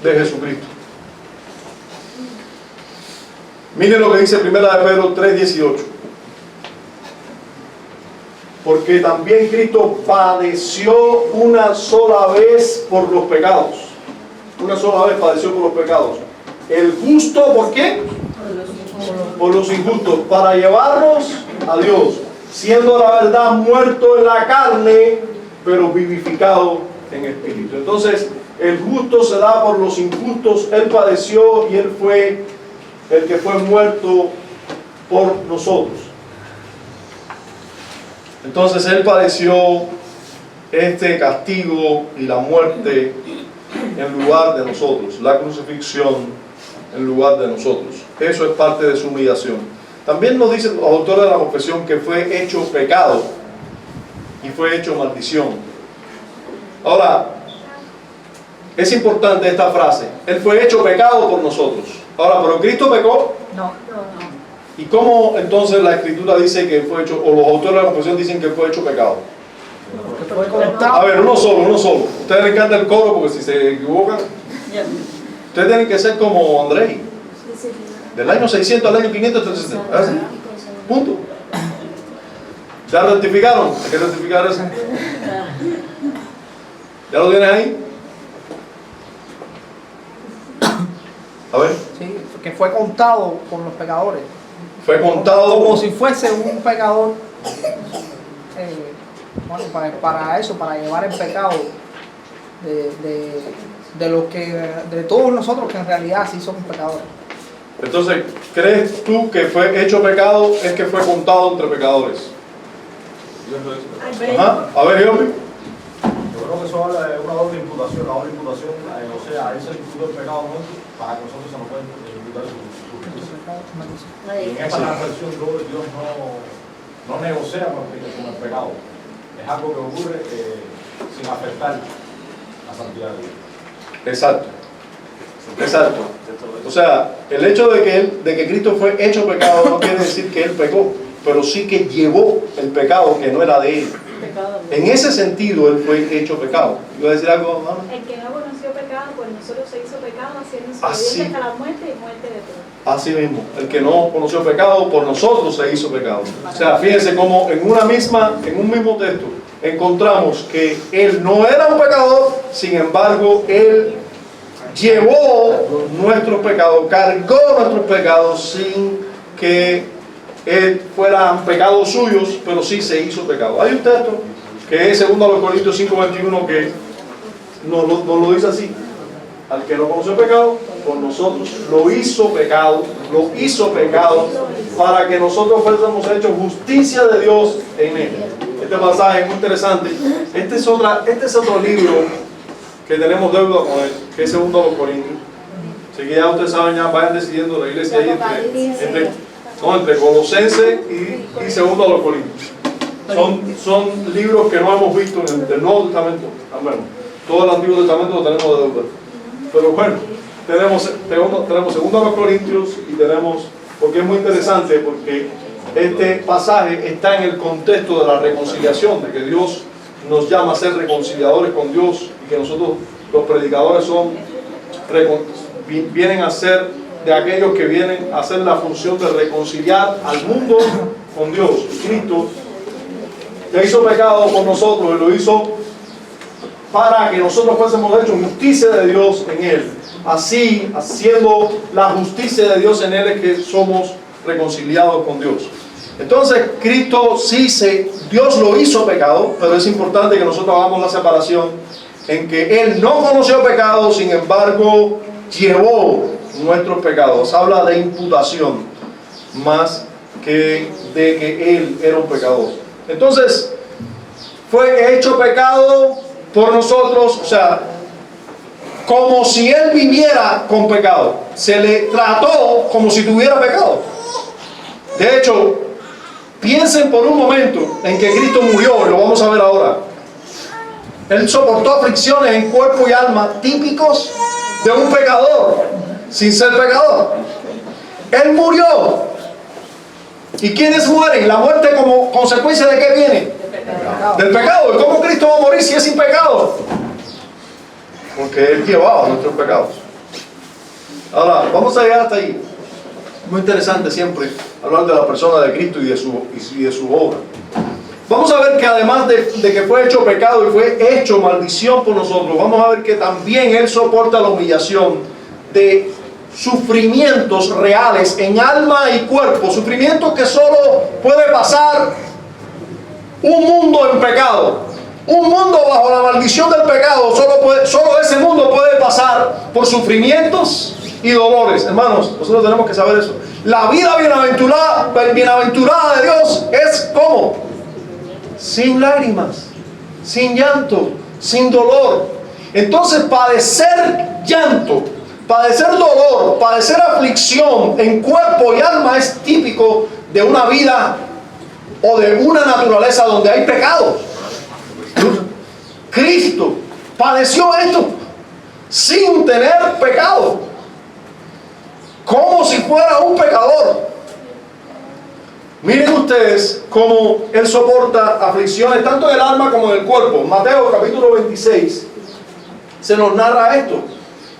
de Jesucristo. Miren lo que dice 1 Pedro 3:18. Porque también Cristo padeció una sola vez por los pecados. Una sola vez padeció por los pecados. El justo, ¿por qué? Por los injustos, para llevarnos a Dios, siendo la verdad muerto en la carne, pero vivificado en espíritu. Entonces, el justo se da por los injustos. Él padeció y Él fue el que fue muerto por nosotros. Entonces Él padeció este castigo y la muerte en lugar de nosotros, la crucifixión en lugar de nosotros. Eso es parte de su humillación. También nos dicen los autores de la confesión que fue hecho pecado y fue hecho maldición. Ahora, es importante esta frase: Él fue hecho pecado por nosotros. Ahora, ¿pero Cristo pecó?
No.
¿Y cómo entonces la Escritura dice que fue hecho, o los autores de la confesión dicen que fue hecho pecado? A ver, uno solo. Ustedes les encanta el coro porque si se equivocan, ustedes tienen que ser como Andrei. Del año 600 al año 500, entonces, punto. ¿Ya rectificaron? Hay que rectificar eso. ¿Ya lo tienes ahí? A ver.
Sí, que fue contado con los pecadores.
Fue contado
como si fuese un pecador, bueno, para eso, para llevar el pecado de todos nosotros que en realidad sí somos pecadores.
Entonces, ¿crees tú que fue hecho pecado es que fue contado entre pecadores? Ajá. A ver, Jorge.
Yo creo que eso habla de una doble imputación. La doble imputación, o sea, ahí se imputó el pecado nuestro para que nosotros se nos pueda imputar su justicia. Y en esa transacción Dios no negocia con el pecado. Es algo que ocurre sin afectar la santidad de Dios.
Exacto. O sea, el hecho de que Cristo fue hecho pecado no quiere decir que Él pecó, pero sí que llevó el pecado que no era de Él. En ese sentido, Él fue hecho pecado. ¿Iba a decir algo, mamá?
El que no conoció pecado, pues nosotros se hizo pecado, haciéndose obediente hasta la muerte y muerte de todos.
Así mismo, el que no conoció pecado, por nosotros se hizo pecado. O sea, fíjense cómo en un mismo texto encontramos que Él no era un pecador, sin embargo, Él llevó nuestros pecados, cargó nuestros pecados sin que fueran pecados suyos, pero sí se hizo pecado. Hay un texto que es 2 Corintios 5:21 que nos lo dice así: al que no conoció pecado, por nosotros lo hizo pecado para que nosotros fuésemos hechos justicia de Dios en él. Este pasaje es muy interesante. Este es otro libro que tenemos deuda con él, que es 2 Corintios. Así que ya ustedes saben, ya vayan decidiendo la iglesia ahí entre Colosenses y 2 Corintios. Son libros que no hemos visto en el Nuevo Testamento. Bueno, todo el Antiguo Testamento lo tenemos de deuda. Pero bueno, tenemos 2 Corintios y tenemos, porque es muy interesante, porque este pasaje está en el contexto de la reconciliación, de que Dios nos llama a ser reconciliadores con Dios y que nosotros, los predicadores, vienen a ser de aquellos que vienen a hacer la función de reconciliar al mundo con Dios. Cristo ya hizo pecado por nosotros y lo hizo para que nosotros fuésemos hechos justicia de Dios en Él. Así, haciendo la justicia de Dios en Él, es que somos reconciliados con Dios. Entonces, Cristo Dios lo hizo pecado, pero es importante que nosotros hagamos la separación en que Él no conoció pecado, sin embargo, llevó nuestros pecados. Habla de imputación más que de que Él era un pecador. Entonces, fue hecho pecado por nosotros, o sea, como si Él viviera con pecado. Se le trató como si tuviera pecado. De hecho, piensen por un momento en que Cristo murió, y lo vamos a ver ahora. Él soportó aflicciones en cuerpo y alma típicos de un pecador, sin ser pecador. Él murió. ¿Y quiénes mueren? La muerte como consecuencia de qué viene? Del pecado. ¿Y cómo Cristo va a morir si es sin pecado? Porque Él llevaba nuestros pecados. Ahora, vamos a llegar hasta ahí. Muy interesante siempre hablar de la persona de Cristo y de su obra. Vamos a ver que además de que fue hecho pecado y fue hecho maldición por nosotros, vamos a ver que también Él soporta la humillación de sufrimientos reales en alma y cuerpo, sufrimientos que solo puede pasar un mundo en pecado, un mundo bajo la maldición del pecado. Solo ese mundo puede pasar por sufrimientos y dolores. Hermanos, nosotros tenemos que saber eso. La vida bienaventurada de Dios es como sin lágrimas, sin llanto, sin dolor. Entonces, padecer llanto, padecer dolor, padecer aflicción en cuerpo y alma es típico de una vida o de una naturaleza donde hay pecado. Cristo padeció esto sin tener pecado, como si fuera un pecador. Miren ustedes cómo Él soporta aflicciones tanto en el alma como en el cuerpo. Mateo capítulo 26 se nos narra esto.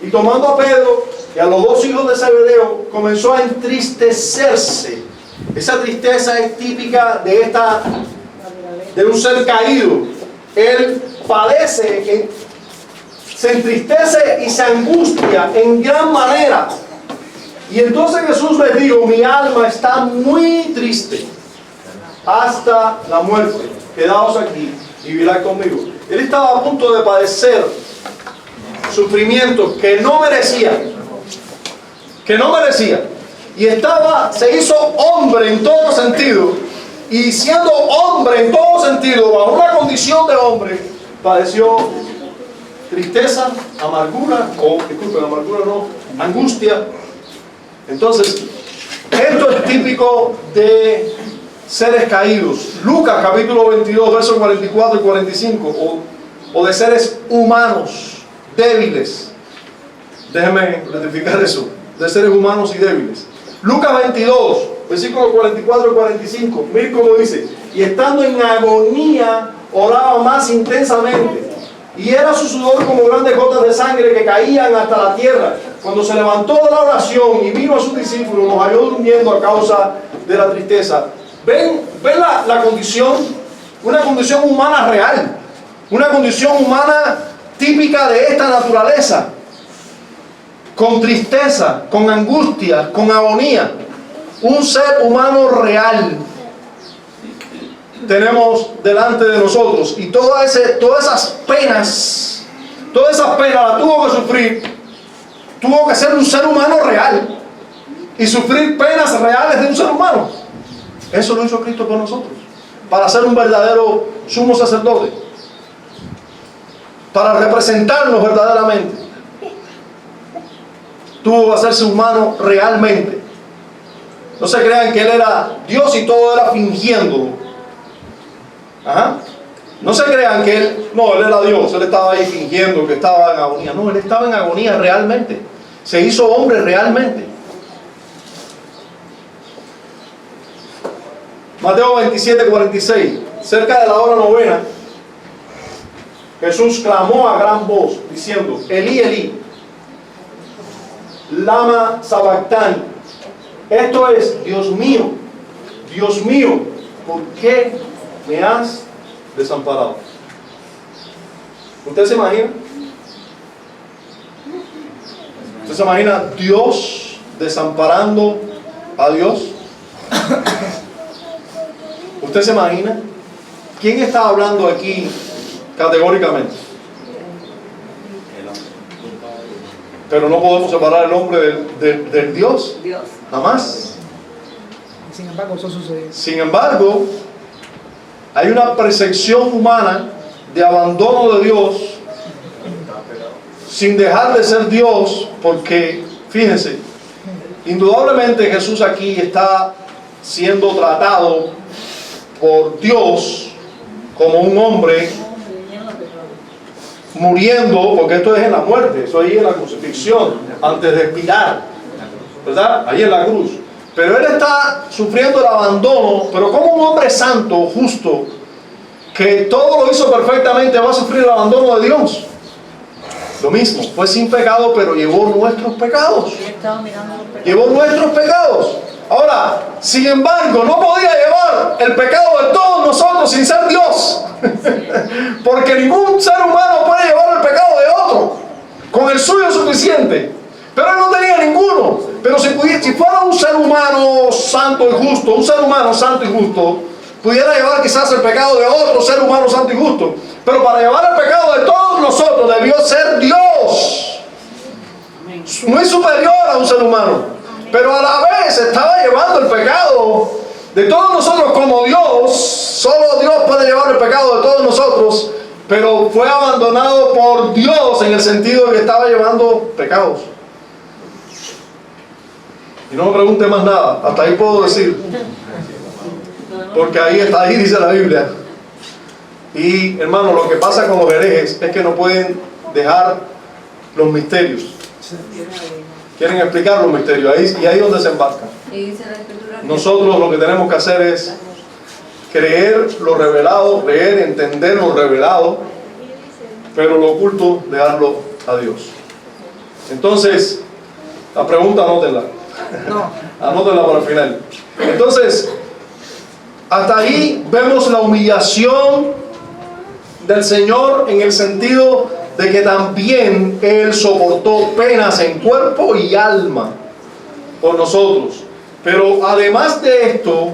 Y tomando a Pedro y a los 2 hijos de Zebedeo, comenzó a entristecerse. Esa tristeza es típica de un ser caído. Él padece, se entristece y se angustia en gran manera. Y entonces Jesús les dijo: mi alma está muy triste hasta la muerte. Quedaos aquí y vivirá conmigo. Él estaba a punto de padecer sufrimientos que no merecía. Y se hizo hombre en todo sentido. Y siendo hombre en todo sentido, bajo una condición de hombre, padeció tristeza, angustia. Entonces, esto es típico de seres caídos. Lucas capítulo 22, versos 44 y 45, o de seres humanos débiles. Déjenme rectificar eso, de seres humanos y débiles. Lucas 22, versículos 44 y 45, miren cómo dice: y estando en agonía, oraba más intensamente, y era su sudor como grandes gotas de sangre que caían hasta la tierra. Cuando se levantó de la oración y vino a sus discípulos, los halló durmiendo a causa de la tristeza. ¿Ven la condición? Una condición humana real, una condición humana típica de esta naturaleza, con tristeza, con angustia, con agonía. Un ser humano real tenemos delante de nosotros, y todas esas penas las tuvo que sufrir. Tuvo que ser un ser humano real y sufrir penas reales de un ser humano. Eso lo hizo Cristo por nosotros, para ser un verdadero sumo sacerdote, para representarnos verdaderamente. Tuvo que hacerse humano realmente. No se crean que Él era Dios y todo era fingiéndolo. Ajá. No se crean que él era Dios, él estaba ahí fingiendo que estaba en agonía. No, él estaba en agonía realmente. Se hizo hombre realmente. Mateo 27:46. Cerca de la hora novena, Jesús clamó a gran voz, diciendo: Elí, Elí, lama sabactani. Esto es: Dios mío, ¿por qué me has desamparado? ¿Usted se imagina? ¿Usted se imagina Dios desamparando a Dios? ¿Usted se imagina? ¿Quién está hablando aquí categóricamente? Pero no podemos separar el hombre del Dios. Jamás.
Sin embargo, eso sucedió.
Sin embargo, hay una percepción humana de abandono de Dios sin dejar de ser Dios, porque, fíjense, indudablemente Jesús aquí está siendo tratado por Dios como un hombre muriendo, porque esto es en la muerte, eso ahí en la crucifixión, antes de expirar, ¿verdad? Ahí en la cruz. Pero él está sufriendo el abandono, pero como un hombre santo, justo, que todo lo hizo perfectamente, va a sufrir el abandono de Dios. Lo mismo, fue sin pecado, pero llevó nuestros pecados. Llevó nuestros pecados. Ahora, sin embargo, no podía llevar el pecado de todos nosotros sin ser Dios. Porque ningún ser humano puede llevar el pecado de otro. Con el suyo es suficiente. Pero él no tenía ninguno. Pero si fuera un ser humano santo y justo, pudiera llevar quizás el pecado de otro ser humano santo y justo. Pero para llevar el pecado de todos nosotros debió ser Dios. Muy superior a un ser humano. Pero a la vez estaba llevando el pecado de todos nosotros como Dios. Solo Dios puede llevar el pecado de todos nosotros. Pero fue abandonado por Dios en el sentido de que estaba llevando pecados. Y no me pregunte más nada, hasta ahí puedo decir. Porque ahí dice la Biblia. Y hermano, lo que pasa con los herejes es que no pueden dejar los misterios. Quieren explicar los misterios, y ahí es donde se embarcan. Nosotros lo que tenemos que hacer es creer lo revelado, entender lo revelado, pero lo oculto dejarlo a Dios. Entonces, la pregunta anótenla. Anótenla para el final. Entonces, hasta ahí vemos la humillación del Señor en el sentido de que también Él soportó penas en cuerpo y alma por nosotros. Pero además de esto,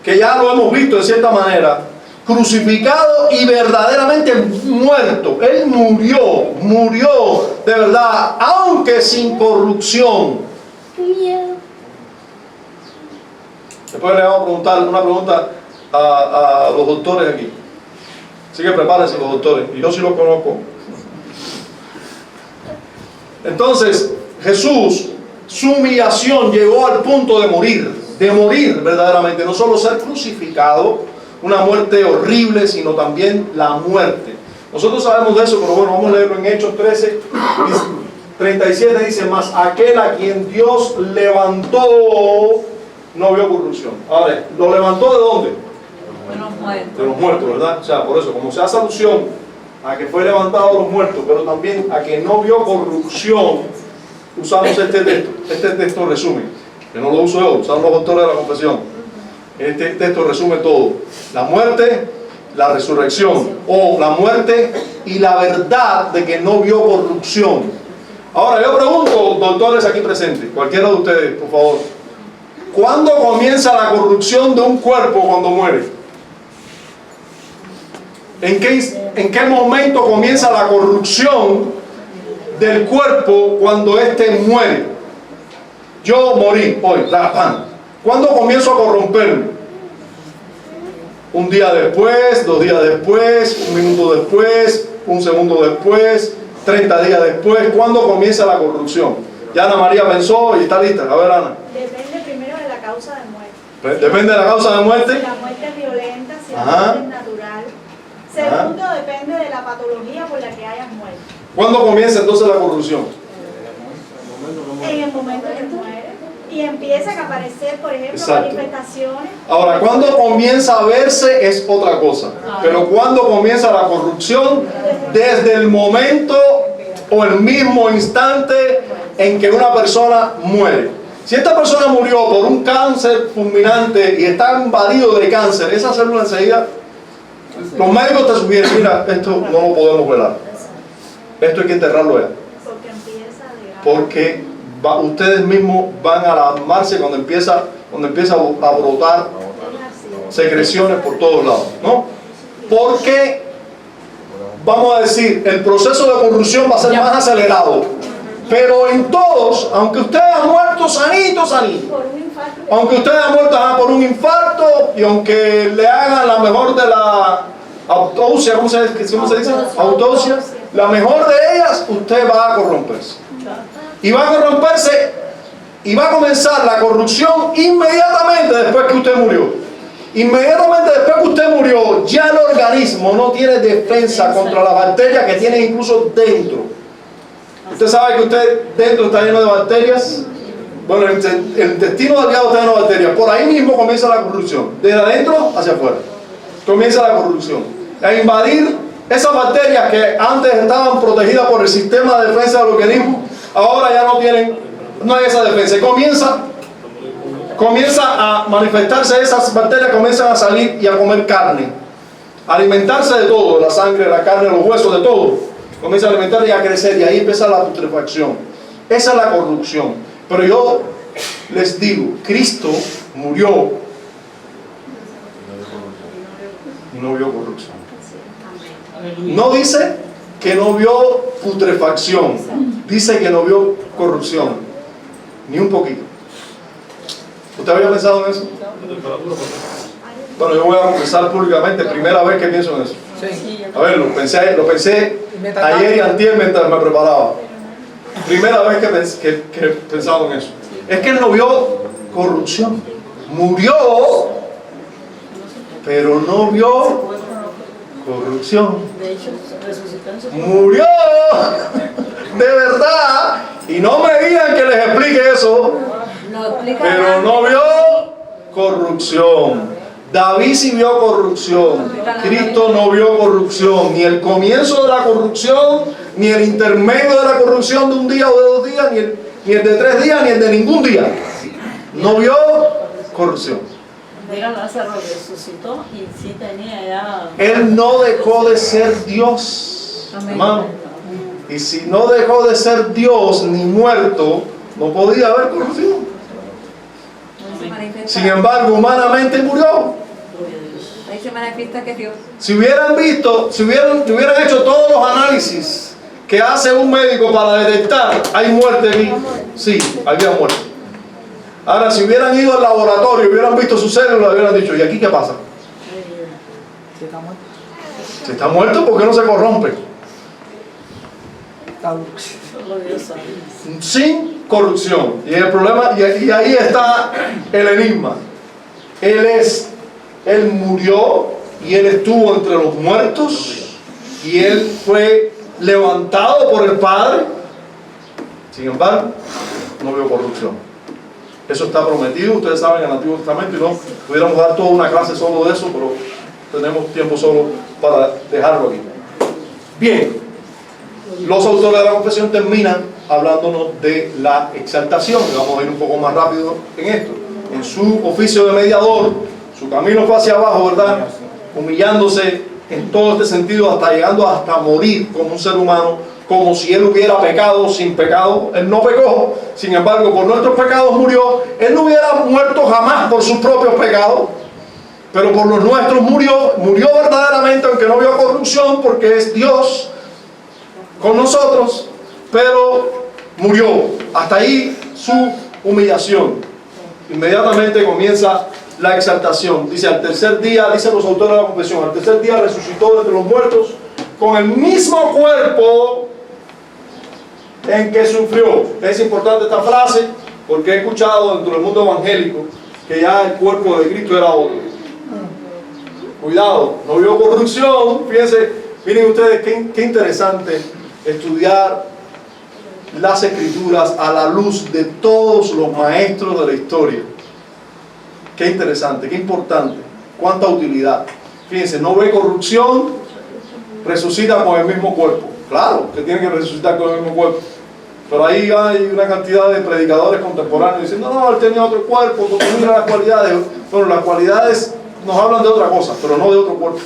que ya lo hemos visto de cierta manera, crucificado y verdaderamente muerto. Él murió de verdad, aunque sin corrupción. Después le vamos a preguntar una pregunta a los doctores aquí. Así que prepárense los doctores, y yo sí los conozco. Entonces, Jesús, su humillación llegó al punto de morir verdaderamente, no solo ser crucificado, una muerte horrible, sino también la muerte. Nosotros sabemos de eso, pero bueno, vamos a leerlo en Hechos 13, 37, dice: mas aquel a quien Dios levantó no vio corrupción. Ahora, ¿lo levantó de dónde? De los muertos, ¿verdad? O sea, por eso, como se hace alusión a que fue levantado de los muertos, pero también a que no vio corrupción, usamos este texto resume, que no lo uso yo, usaron los autores de la confesión. Este texto resume todo: la muerte, la resurrección, o la muerte y la verdad de que no vio corrupción. Ahora yo pregunto, doctores aquí presentes, cualquiera de ustedes, por favor, ¿cuándo comienza la corrupción de un cuerpo cuando muere? ¿En qué momento comienza la corrupción del cuerpo cuando éste muere? Yo morí hoy, ¿cuándo comienzo a corromperme? Un día después, 2 días después, 1 minuto después, 1 segundo después, 30 días después. ¿Cuándo comienza la corrupción? Ya Ana María pensó y está lista. A ver, Ana.
Depende primero de la causa de muerte.
Depende de la causa de muerte.
Si la muerte es violenta, si la muerte es natural. Segundo, depende de la patología por la que hayas muerto.
¿Cuándo comienza entonces la corrupción?
En el momento en que mueres. Y empiezan a aparecer, por ejemplo,
Exacto.
manifestaciones.
Ahora, cuando comienza a verse es otra cosa. Pero cuando comienza la corrupción, desde el momento o el mismo instante en que una persona muere. Si esta persona murió por un cáncer fulminante y está invadido de cáncer, esa célula enseguida, los médicos te sugieren, mira, esto no lo podemos velar. Esto hay que enterrarlo ya.
Porque empieza, digamos.
Porque ustedes mismos van a alarmarse cuando empieza a brotar secreciones por todos lados, ¿no? Porque, vamos a decir, el proceso de corrupción va a ser más acelerado. Pero en todos, aunque usted ha muerto sanito,
Por un infarto.
aunque usted ha muerto por un infarto y aunque le hagan la mejor de la autopsia, ¿cómo se dice? Autopsia. La mejor de ellas, usted va a corromperse. Y va a corromperse y va a comenzar la corrupción inmediatamente después que usted murió. Inmediatamente después que usted murió, ya el organismo no tiene defensa contra las bacterias que tiene incluso dentro. Usted sabe que usted dentro está lleno de bacterias. Bueno, el intestino delgado está lleno de bacterias. Por ahí mismo comienza la corrupción. Desde adentro hacia afuera. Comienza la corrupción. A invadir esas bacterias que antes estaban protegidas por el sistema de defensa del organismo, ahora ya no hay esa defensa. Y comienza a manifestarse esas bacterias, comienzan a salir y a comer carne. A alimentarse de todo, la sangre, la carne, los huesos, de todo. Comienza a alimentar y a crecer y ahí empieza la putrefacción. Esa es la corrupción. Pero yo les digo, Cristo murió y no vio corrupción. No dice que no vio putrefacción, dice que no vio corrupción, ni un poquito. ¿Usted había pensado en eso? Bueno, yo voy a confesar públicamente, primera vez que pienso en eso.
Sí.
A ver, lo pensé ayer y antier mientras me preparaba. Primera vez que he pensado en eso. Es que él no vio corrupción. Murió, pero no vio corrupción.
De hecho, resucitó en su
Murió de verdad. Y no me digan que les explique eso.
No explica
Pero
nada.
no vio corrupción. David sí vio corrupción. Cristo no vio corrupción. Ni el comienzo de la corrupción, ni el intermedio de la corrupción de un día o de 2 días, ni el de 3 días, ni el de ningún día. No vio corrupción.
Mira, Lázaro resucitó y sí tenía ya...
Él no dejó de ser Dios, hermano. Y si no dejó de ser Dios ni muerto, no podía haber corrupción. Sin embargo, humanamente murió.
Ahí se manifiesta que Dios...
Si hubieran visto, si hubieran hecho todos los análisis que hace un médico para detectar, hay muerte aquí. Sí, había muerte. Ahora, si hubieran ido al laboratorio, hubieran visto sus células, hubieran dicho, ¿y aquí qué pasa?
Si está muerto.
Si está muerto, ¿por qué no se corrompe?
Solo Dios sabe.
Sin corrupción. Y el problema, y ahí está el enigma. Él murió y él estuvo entre los muertos y él fue levantado por el Padre. Sin embargo, no vio corrupción. Eso está prometido, ustedes saben, en el Antiguo Testamento, y no pudiéramos dar toda una clase solo de eso, pero tenemos tiempo solo para dejarlo aquí. Bien, los autores de la confesión terminan hablándonos de la exaltación. Vamos a ir un poco más rápido en esto. En su oficio de mediador, su camino fue hacia abajo, ¿verdad? Humillándose en todo este sentido, hasta llegando hasta morir como un ser humano, como si él hubiera pecado sin pecado. Él no pecó, sin embargo, por nuestros pecados murió. Él no hubiera muerto jamás por sus propios pecados, pero por los nuestros murió verdaderamente, aunque no vio corrupción, porque es Dios con nosotros, pero murió. Hasta ahí su humillación. Inmediatamente comienza la exaltación. Dice, al tercer día, dicen los autores de la confesión, al tercer día resucitó de entre los muertos con el mismo cuerpo en que sufrió. Es importante esta frase porque he escuchado dentro del mundo evangélico que ya el cuerpo de Cristo era otro. Cuidado, no vio corrupción. Fíjense, miren ustedes qué interesante estudiar las Escrituras a la luz de todos los maestros de la historia. Qué interesante, qué importante, cuánta utilidad. Fíjense, no ve corrupción, resucita con el mismo cuerpo. Claro que tiene que resucitar con el mismo cuerpo. Pero ahí hay una cantidad de predicadores contemporáneos diciendo, no, él tenía otro cuerpo, porque mira las cualidades. Bueno, las cualidades nos hablan de otra cosa, pero no de otro cuerpo.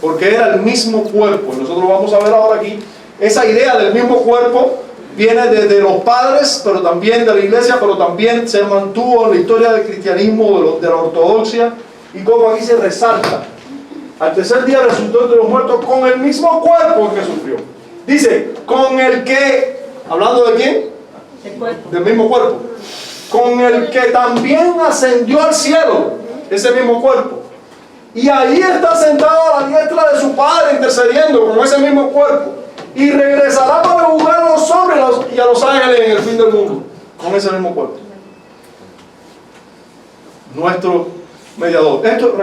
Porque era el mismo cuerpo. Y nosotros vamos a ver ahora aquí, esa idea del mismo cuerpo viene desde los padres, pero también de la iglesia, pero también se mantuvo en la historia del cristianismo, de la ortodoxia, y como aquí se resalta. Al tercer día resucitó entre los muertos con el mismo cuerpo en que sufrió. Dice, con el que, hablando de quién,
El cuerpo.
del mismo cuerpo, con el que también ascendió al cielo, ese mismo cuerpo. Y ahí está sentado a la diestra de su Padre, intercediendo con ese mismo cuerpo. Y regresará para juzgar a los hombres y a los ángeles en el fin del mundo, con ese mismo cuerpo. Nuestro mediador. Esto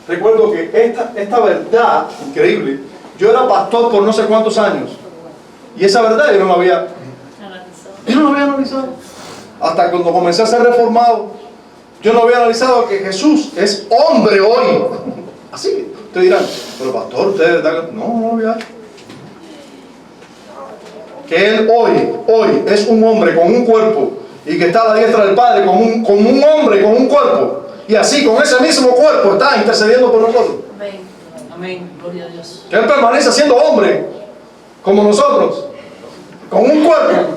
recuerdo que esta verdad increíble, yo era pastor por no sé cuántos años, y esa verdad yo no la había analizado. Hasta cuando comencé a ser reformado, yo no había analizado que Jesús es hombre hoy. Así, ustedes dirán, pero pastor, ustedes no había. Que Él hoy es un hombre con un cuerpo y que está a la diestra del Padre como un hombre con un cuerpo, y así con ese mismo cuerpo está intercediendo por nosotros.
Amén. Amén. Gloria a Dios.
Que Él permanece siendo hombre como nosotros, con un cuerpo.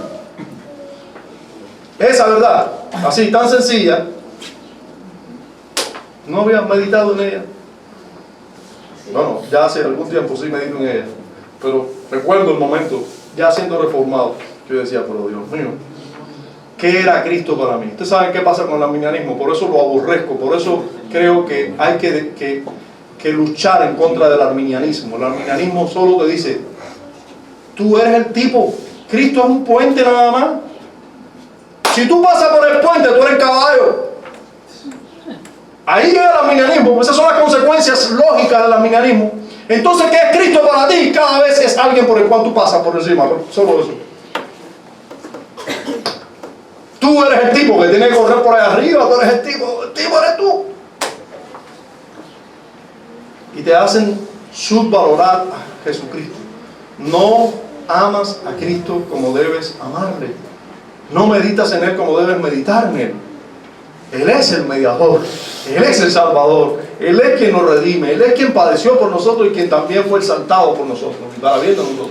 Esa verdad, así tan sencilla, no había meditado en ella. Bueno, ya hace algún tiempo sí medito en ella, pero recuerdo el momento, ya siendo reformado, yo decía, pero Dios mío, ¿qué era Cristo para mí? Ustedes saben qué pasa con el arminianismo, por eso lo aborrezco, por eso creo que hay que luchar en contra del arminianismo. El arminianismo solo te dice, tú eres el tipo, Cristo es un puente nada más. Si tú pasas por el puente, tú eres caballo. Ahí llega el arminianismo, pues esas son las consecuencias lógicas del arminianismo. Entonces, ¿qué es Cristo para ti? Cada vez es alguien por el cual tú pasas por encima, solo eso. Tú eres el tipo que tiene que correr por ahí arriba, tú eres el tipo eres tú. Y te hacen subvalorar a Jesucristo. No amas a Cristo como debes amarle. No meditas en Él como debes meditar en Él. Él es el mediador, Él es el Salvador, Él es quien nos redime, Él es quien padeció por nosotros y quien también fue exaltado por nosotros, para bien de nosotros.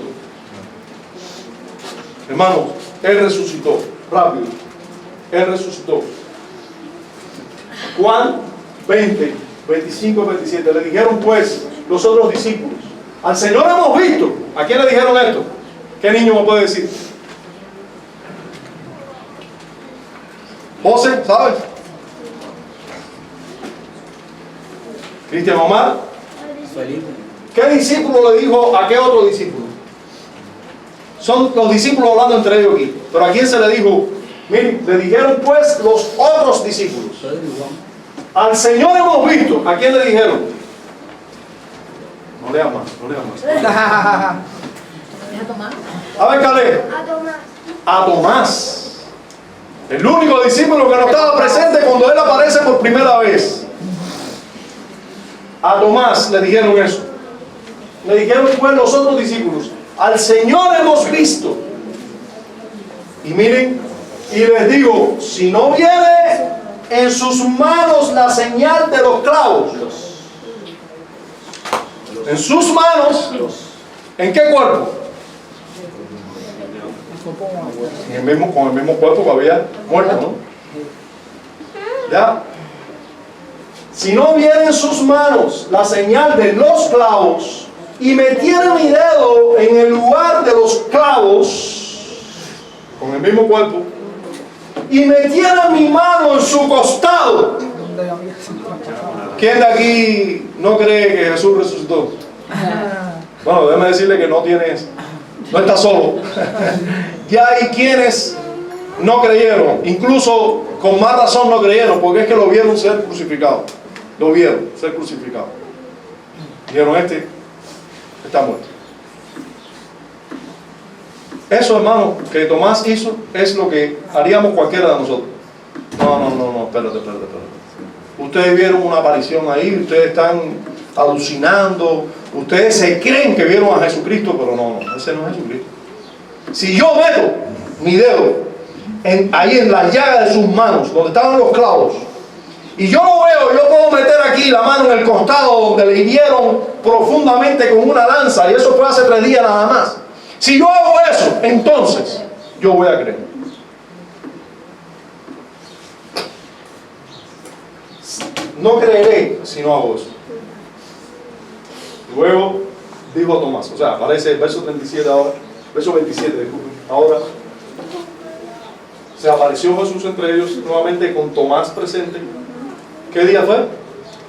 Hermanos, Él resucitó, rápido, Él resucitó. Juan 20, 25, 27, le dijeron pues los otros discípulos, al Señor hemos visto. ¿A quién le dijeron esto? ¿Qué niño me puede decir? José, ¿sabes? Cristian Omar. ¿Qué discípulo le dijo a qué otro discípulo? Son los discípulos hablando entre ellos aquí. Pero ¿a quién se le dijo? Miren, le dijeron pues los otros discípulos. Al Señor hemos visto. ¿A quién le dijeron? No leas más, no leas más. A ver, Caleb. A Tomás. El único discípulo que no estaba presente cuando Él aparece por primera vez. A Tomás le dijeron eso. Le dijeron pues los otros discípulos, al Señor hemos visto. Y miren, y les digo, si no viene en sus manos la señal de los clavos, en sus manos, ¿en qué cuerpo? Con el mismo cuerpo que había muerto, ¿no? Ya. Si no viene en sus manos la señal de los clavos y metiera mi dedo en el lugar de los clavos, con el mismo cuerpo, y metiera mi mano en su costado. ¿Quién de aquí no cree que Jesús resucitó? Bueno, déjame decirle que no está solo. Ya hay quienes no creyeron, incluso con más razón no creyeron, porque es que lo vieron ser crucificado. Lo vieron ser crucificado. Dijeron, este está muerto. Eso, hermano, que Tomás hizo es lo que haríamos cualquiera de nosotros. No, espérate. Ustedes vieron una aparición ahí, ustedes están alucinando, ustedes se creen que vieron a Jesucristo, pero no, ese no es Jesucristo. Si yo meto mi dedo ahí en la llaga de sus manos, donde estaban los clavos, y yo lo veo, yo puedo meter aquí la mano en el costado donde le hirieron profundamente con una lanza, y eso fue hace 3 días nada más. Si yo hago eso, entonces yo voy a creer. No creeré si no hago eso. Luego dijo Tomás, o sea, aparece el verso 37 ahora, verso 27, disculpen, ahora se apareció Jesús entre ellos nuevamente con Tomás presente. ¿Qué día fue?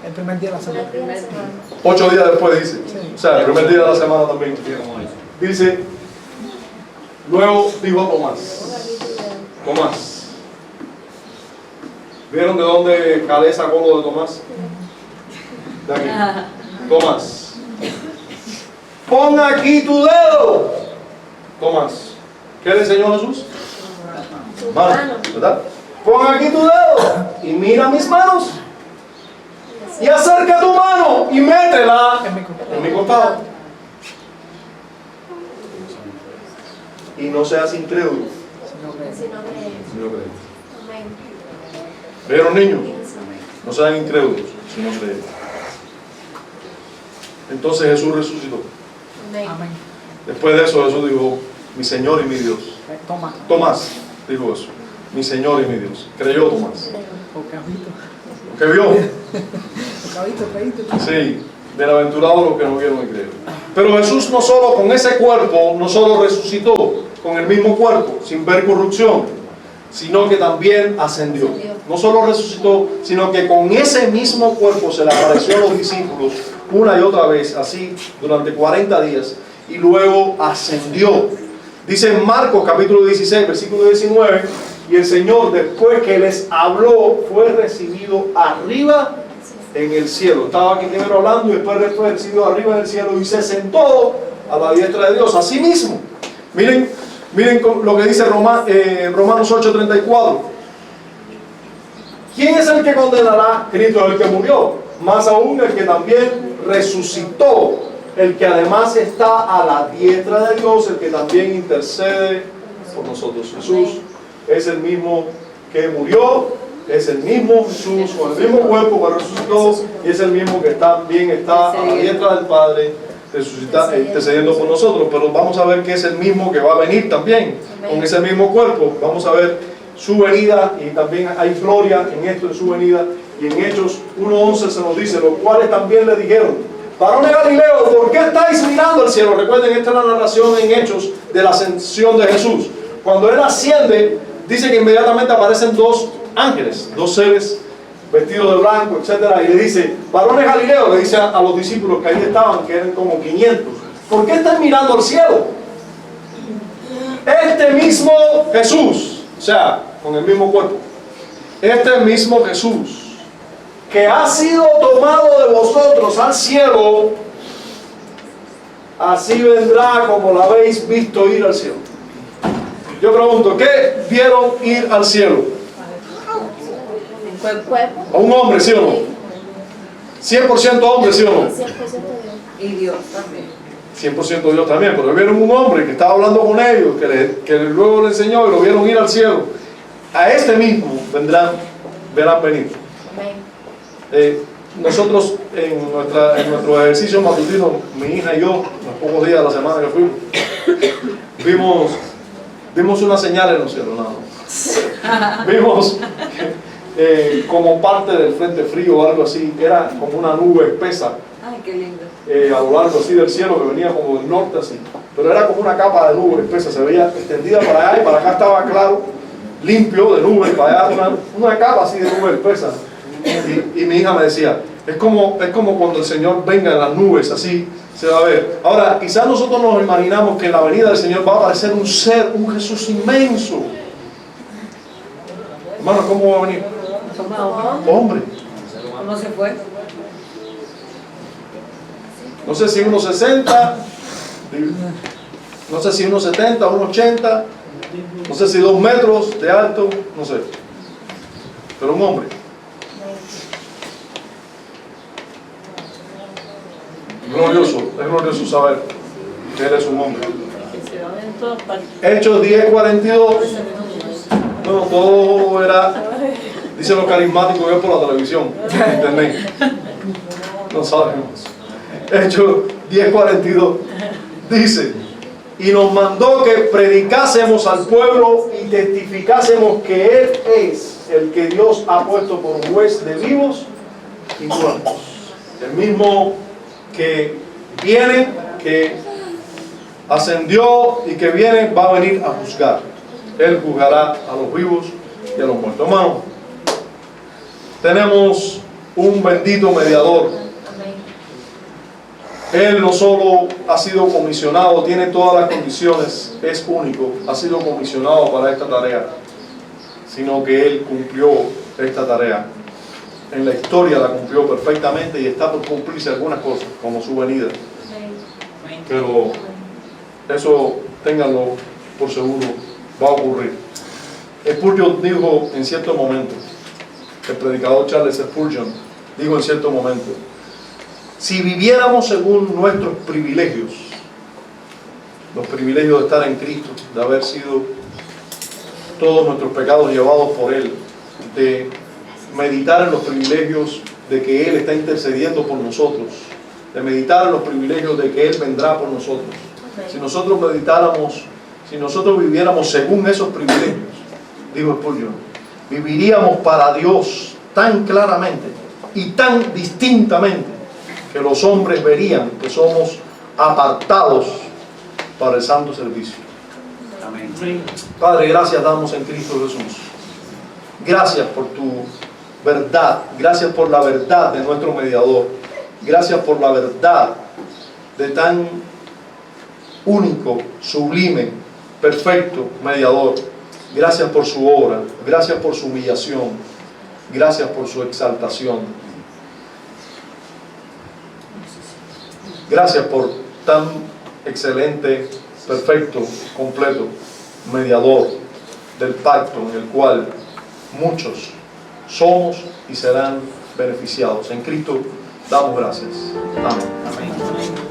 El primer día de la semana.
8 días después dice, o sea, el primer día de la semana también. Dice, luego dijo Tomás, ¿vieron de dónde Calé sacó lo de Tomás? De aquí. Tomás, pon aquí tu dedo. Tomás, ¿qué le enseñó Jesús? Mano, ¿verdad? Pon aquí tu dedo y mira mis manos. Y acerca tu mano y métela en mi costado. Y no seas incrédulo. ¿Vieron, niños? No sean incrédulos, sino creen. Entonces Jesús resucitó.
Amén.
Después de eso Jesús dijo, mi Señor y mi Dios. Tomás dijo eso, mi Señor y mi Dios. Creyó Tomás. Lo que vio. Sí, bienaventurados los que no vieron y creyeron. Pero Jesús no solo con ese cuerpo, no solo resucitó con el mismo cuerpo, sin ver corrupción, sino que también ascendió. No solo resucitó, sino que con ese mismo cuerpo se le apareció a los discípulos una y otra vez, así durante 40 días, y luego ascendió. Dice en Marcos capítulo 16, versículo 19, y el Señor, después que les habló, fue recibido arriba en el cielo. Estaba aquí primero hablando y después fue recibido arriba en el cielo y se sentó a la diestra de Dios. Así mismo, miren lo que dice Romanos 8:34. ¿Quién es el que condenará? Cristo es el que murió, más aún el que también resucitó, el que además está a la diestra de Dios, el que también intercede por nosotros. Jesús es el mismo que murió, es el mismo Jesús con el mismo cuerpo que resucitó, y es el mismo que también está a la diestra del Padre intercediendo por nosotros. Pero vamos a ver que es el mismo que va a venir también con ese mismo cuerpo. Vamos a ver su venida, y también hay gloria en esto, en su venida. Y en Hechos 1:11 se nos dice, los cuales también le dijeron, varones Galileos, ¿por qué estáis mirando al cielo? Recuerden, esta es la narración en Hechos de la ascensión de Jesús. Cuando Él asciende, dice que inmediatamente aparecen 2 ángeles, 2 seres vestidos de blanco, etcétera, y le dice, varones Galileos, le dice a los discípulos que ahí estaban, que eran como 500, ¿por qué están mirando al cielo? Este mismo Jesús, o sea, con el mismo cuerpo, este mismo Jesús, que ha sido tomado de vosotros al cielo, así vendrá como la habéis visto ir al cielo. Yo pregunto, ¿qué vieron ir al cielo? ¿A un hombre, sí o no? 100% hombre, sí o no?
100% Dios.
Y Dios también.
100% Dios también, pero vieron un hombre que estaba hablando con ellos, que luego le enseñó y lo vieron ir al cielo. A este mismo verán venir. Nosotros en nuestro ejercicio matutino, mi hija y yo, los pocos días de la semana que fuimos, vimos una señal en los cielos, nada. Vimos como parte del frente frío o algo así, era como una nube espesa.
Ay, qué lindo.
A lo largo así del cielo, que venía como del norte así, pero era como una capa de nube espesa, se veía extendida para allá, y para acá estaba claro, limpio de nube, y para allá una capa así de nube espesa. Y mi hija me decía, es como cuando el Señor venga en las nubes, así se va a ver. Ahora, quizás nosotros nos imaginamos que en la venida del Señor va a aparecer un ser, un Jesús inmenso. Hermano, ¿cómo va a venir?
Toma,
Hombre.
¿cómo se fue?
No sé si 1,60, no sé si 1,70, 1,80, no sé si 2 metros de alto, no sé. Pero un hombre. Es glorioso saber que Él es un hombre. Hechos 10:42. Bueno, todo era, dicen los carismáticos, es por la televisión, internet. No sabemos. Hechos 10:42 dice: y nos mandó que predicásemos al pueblo y testificásemos que Él es el que Dios ha puesto por juez de vivos y muertos. El mismo que viene, que ascendió y que viene, va a venir a juzgar. Él juzgará a los vivos y a los muertos. Hermano, tenemos un bendito mediador. Él no solo ha sido comisionado, tiene todas las condiciones, es único, ha sido comisionado para esta tarea, sino que Él cumplió esta tarea. En la historia la cumplió perfectamente y está por cumplirse algunas cosas, como su venida. Pero eso, ténganlo por seguro, va a ocurrir. Spurgeon dijo en cierto momento, el predicador Charles Spurgeon dijo en cierto momento: si viviéramos según nuestros privilegios, los privilegios de estar en Cristo, de haber sido todos nuestros pecados llevados por Él, de meditar en los privilegios de que Él está intercediendo por nosotros, de meditar en los privilegios de que Él vendrá por nosotros. Si nosotros meditáramos, si nosotros viviéramos según esos privilegios, dijo Spurgeon, viviríamos para Dios tan claramente y tan distintamente que los hombres verían que somos apartados para el santo servicio. Amén. Padre, gracias damos en Cristo Jesús. Gracias por tu verdad, gracias por la verdad de nuestro mediador, gracias por la verdad de tan único, sublime, perfecto mediador. Gracias por su obra, gracias por su humillación, gracias por su exaltación. Gracias por tan excelente, perfecto, completo mediador del pacto en el cual muchos somos y serán beneficiados. En Cristo damos gracias. Amén. Amén.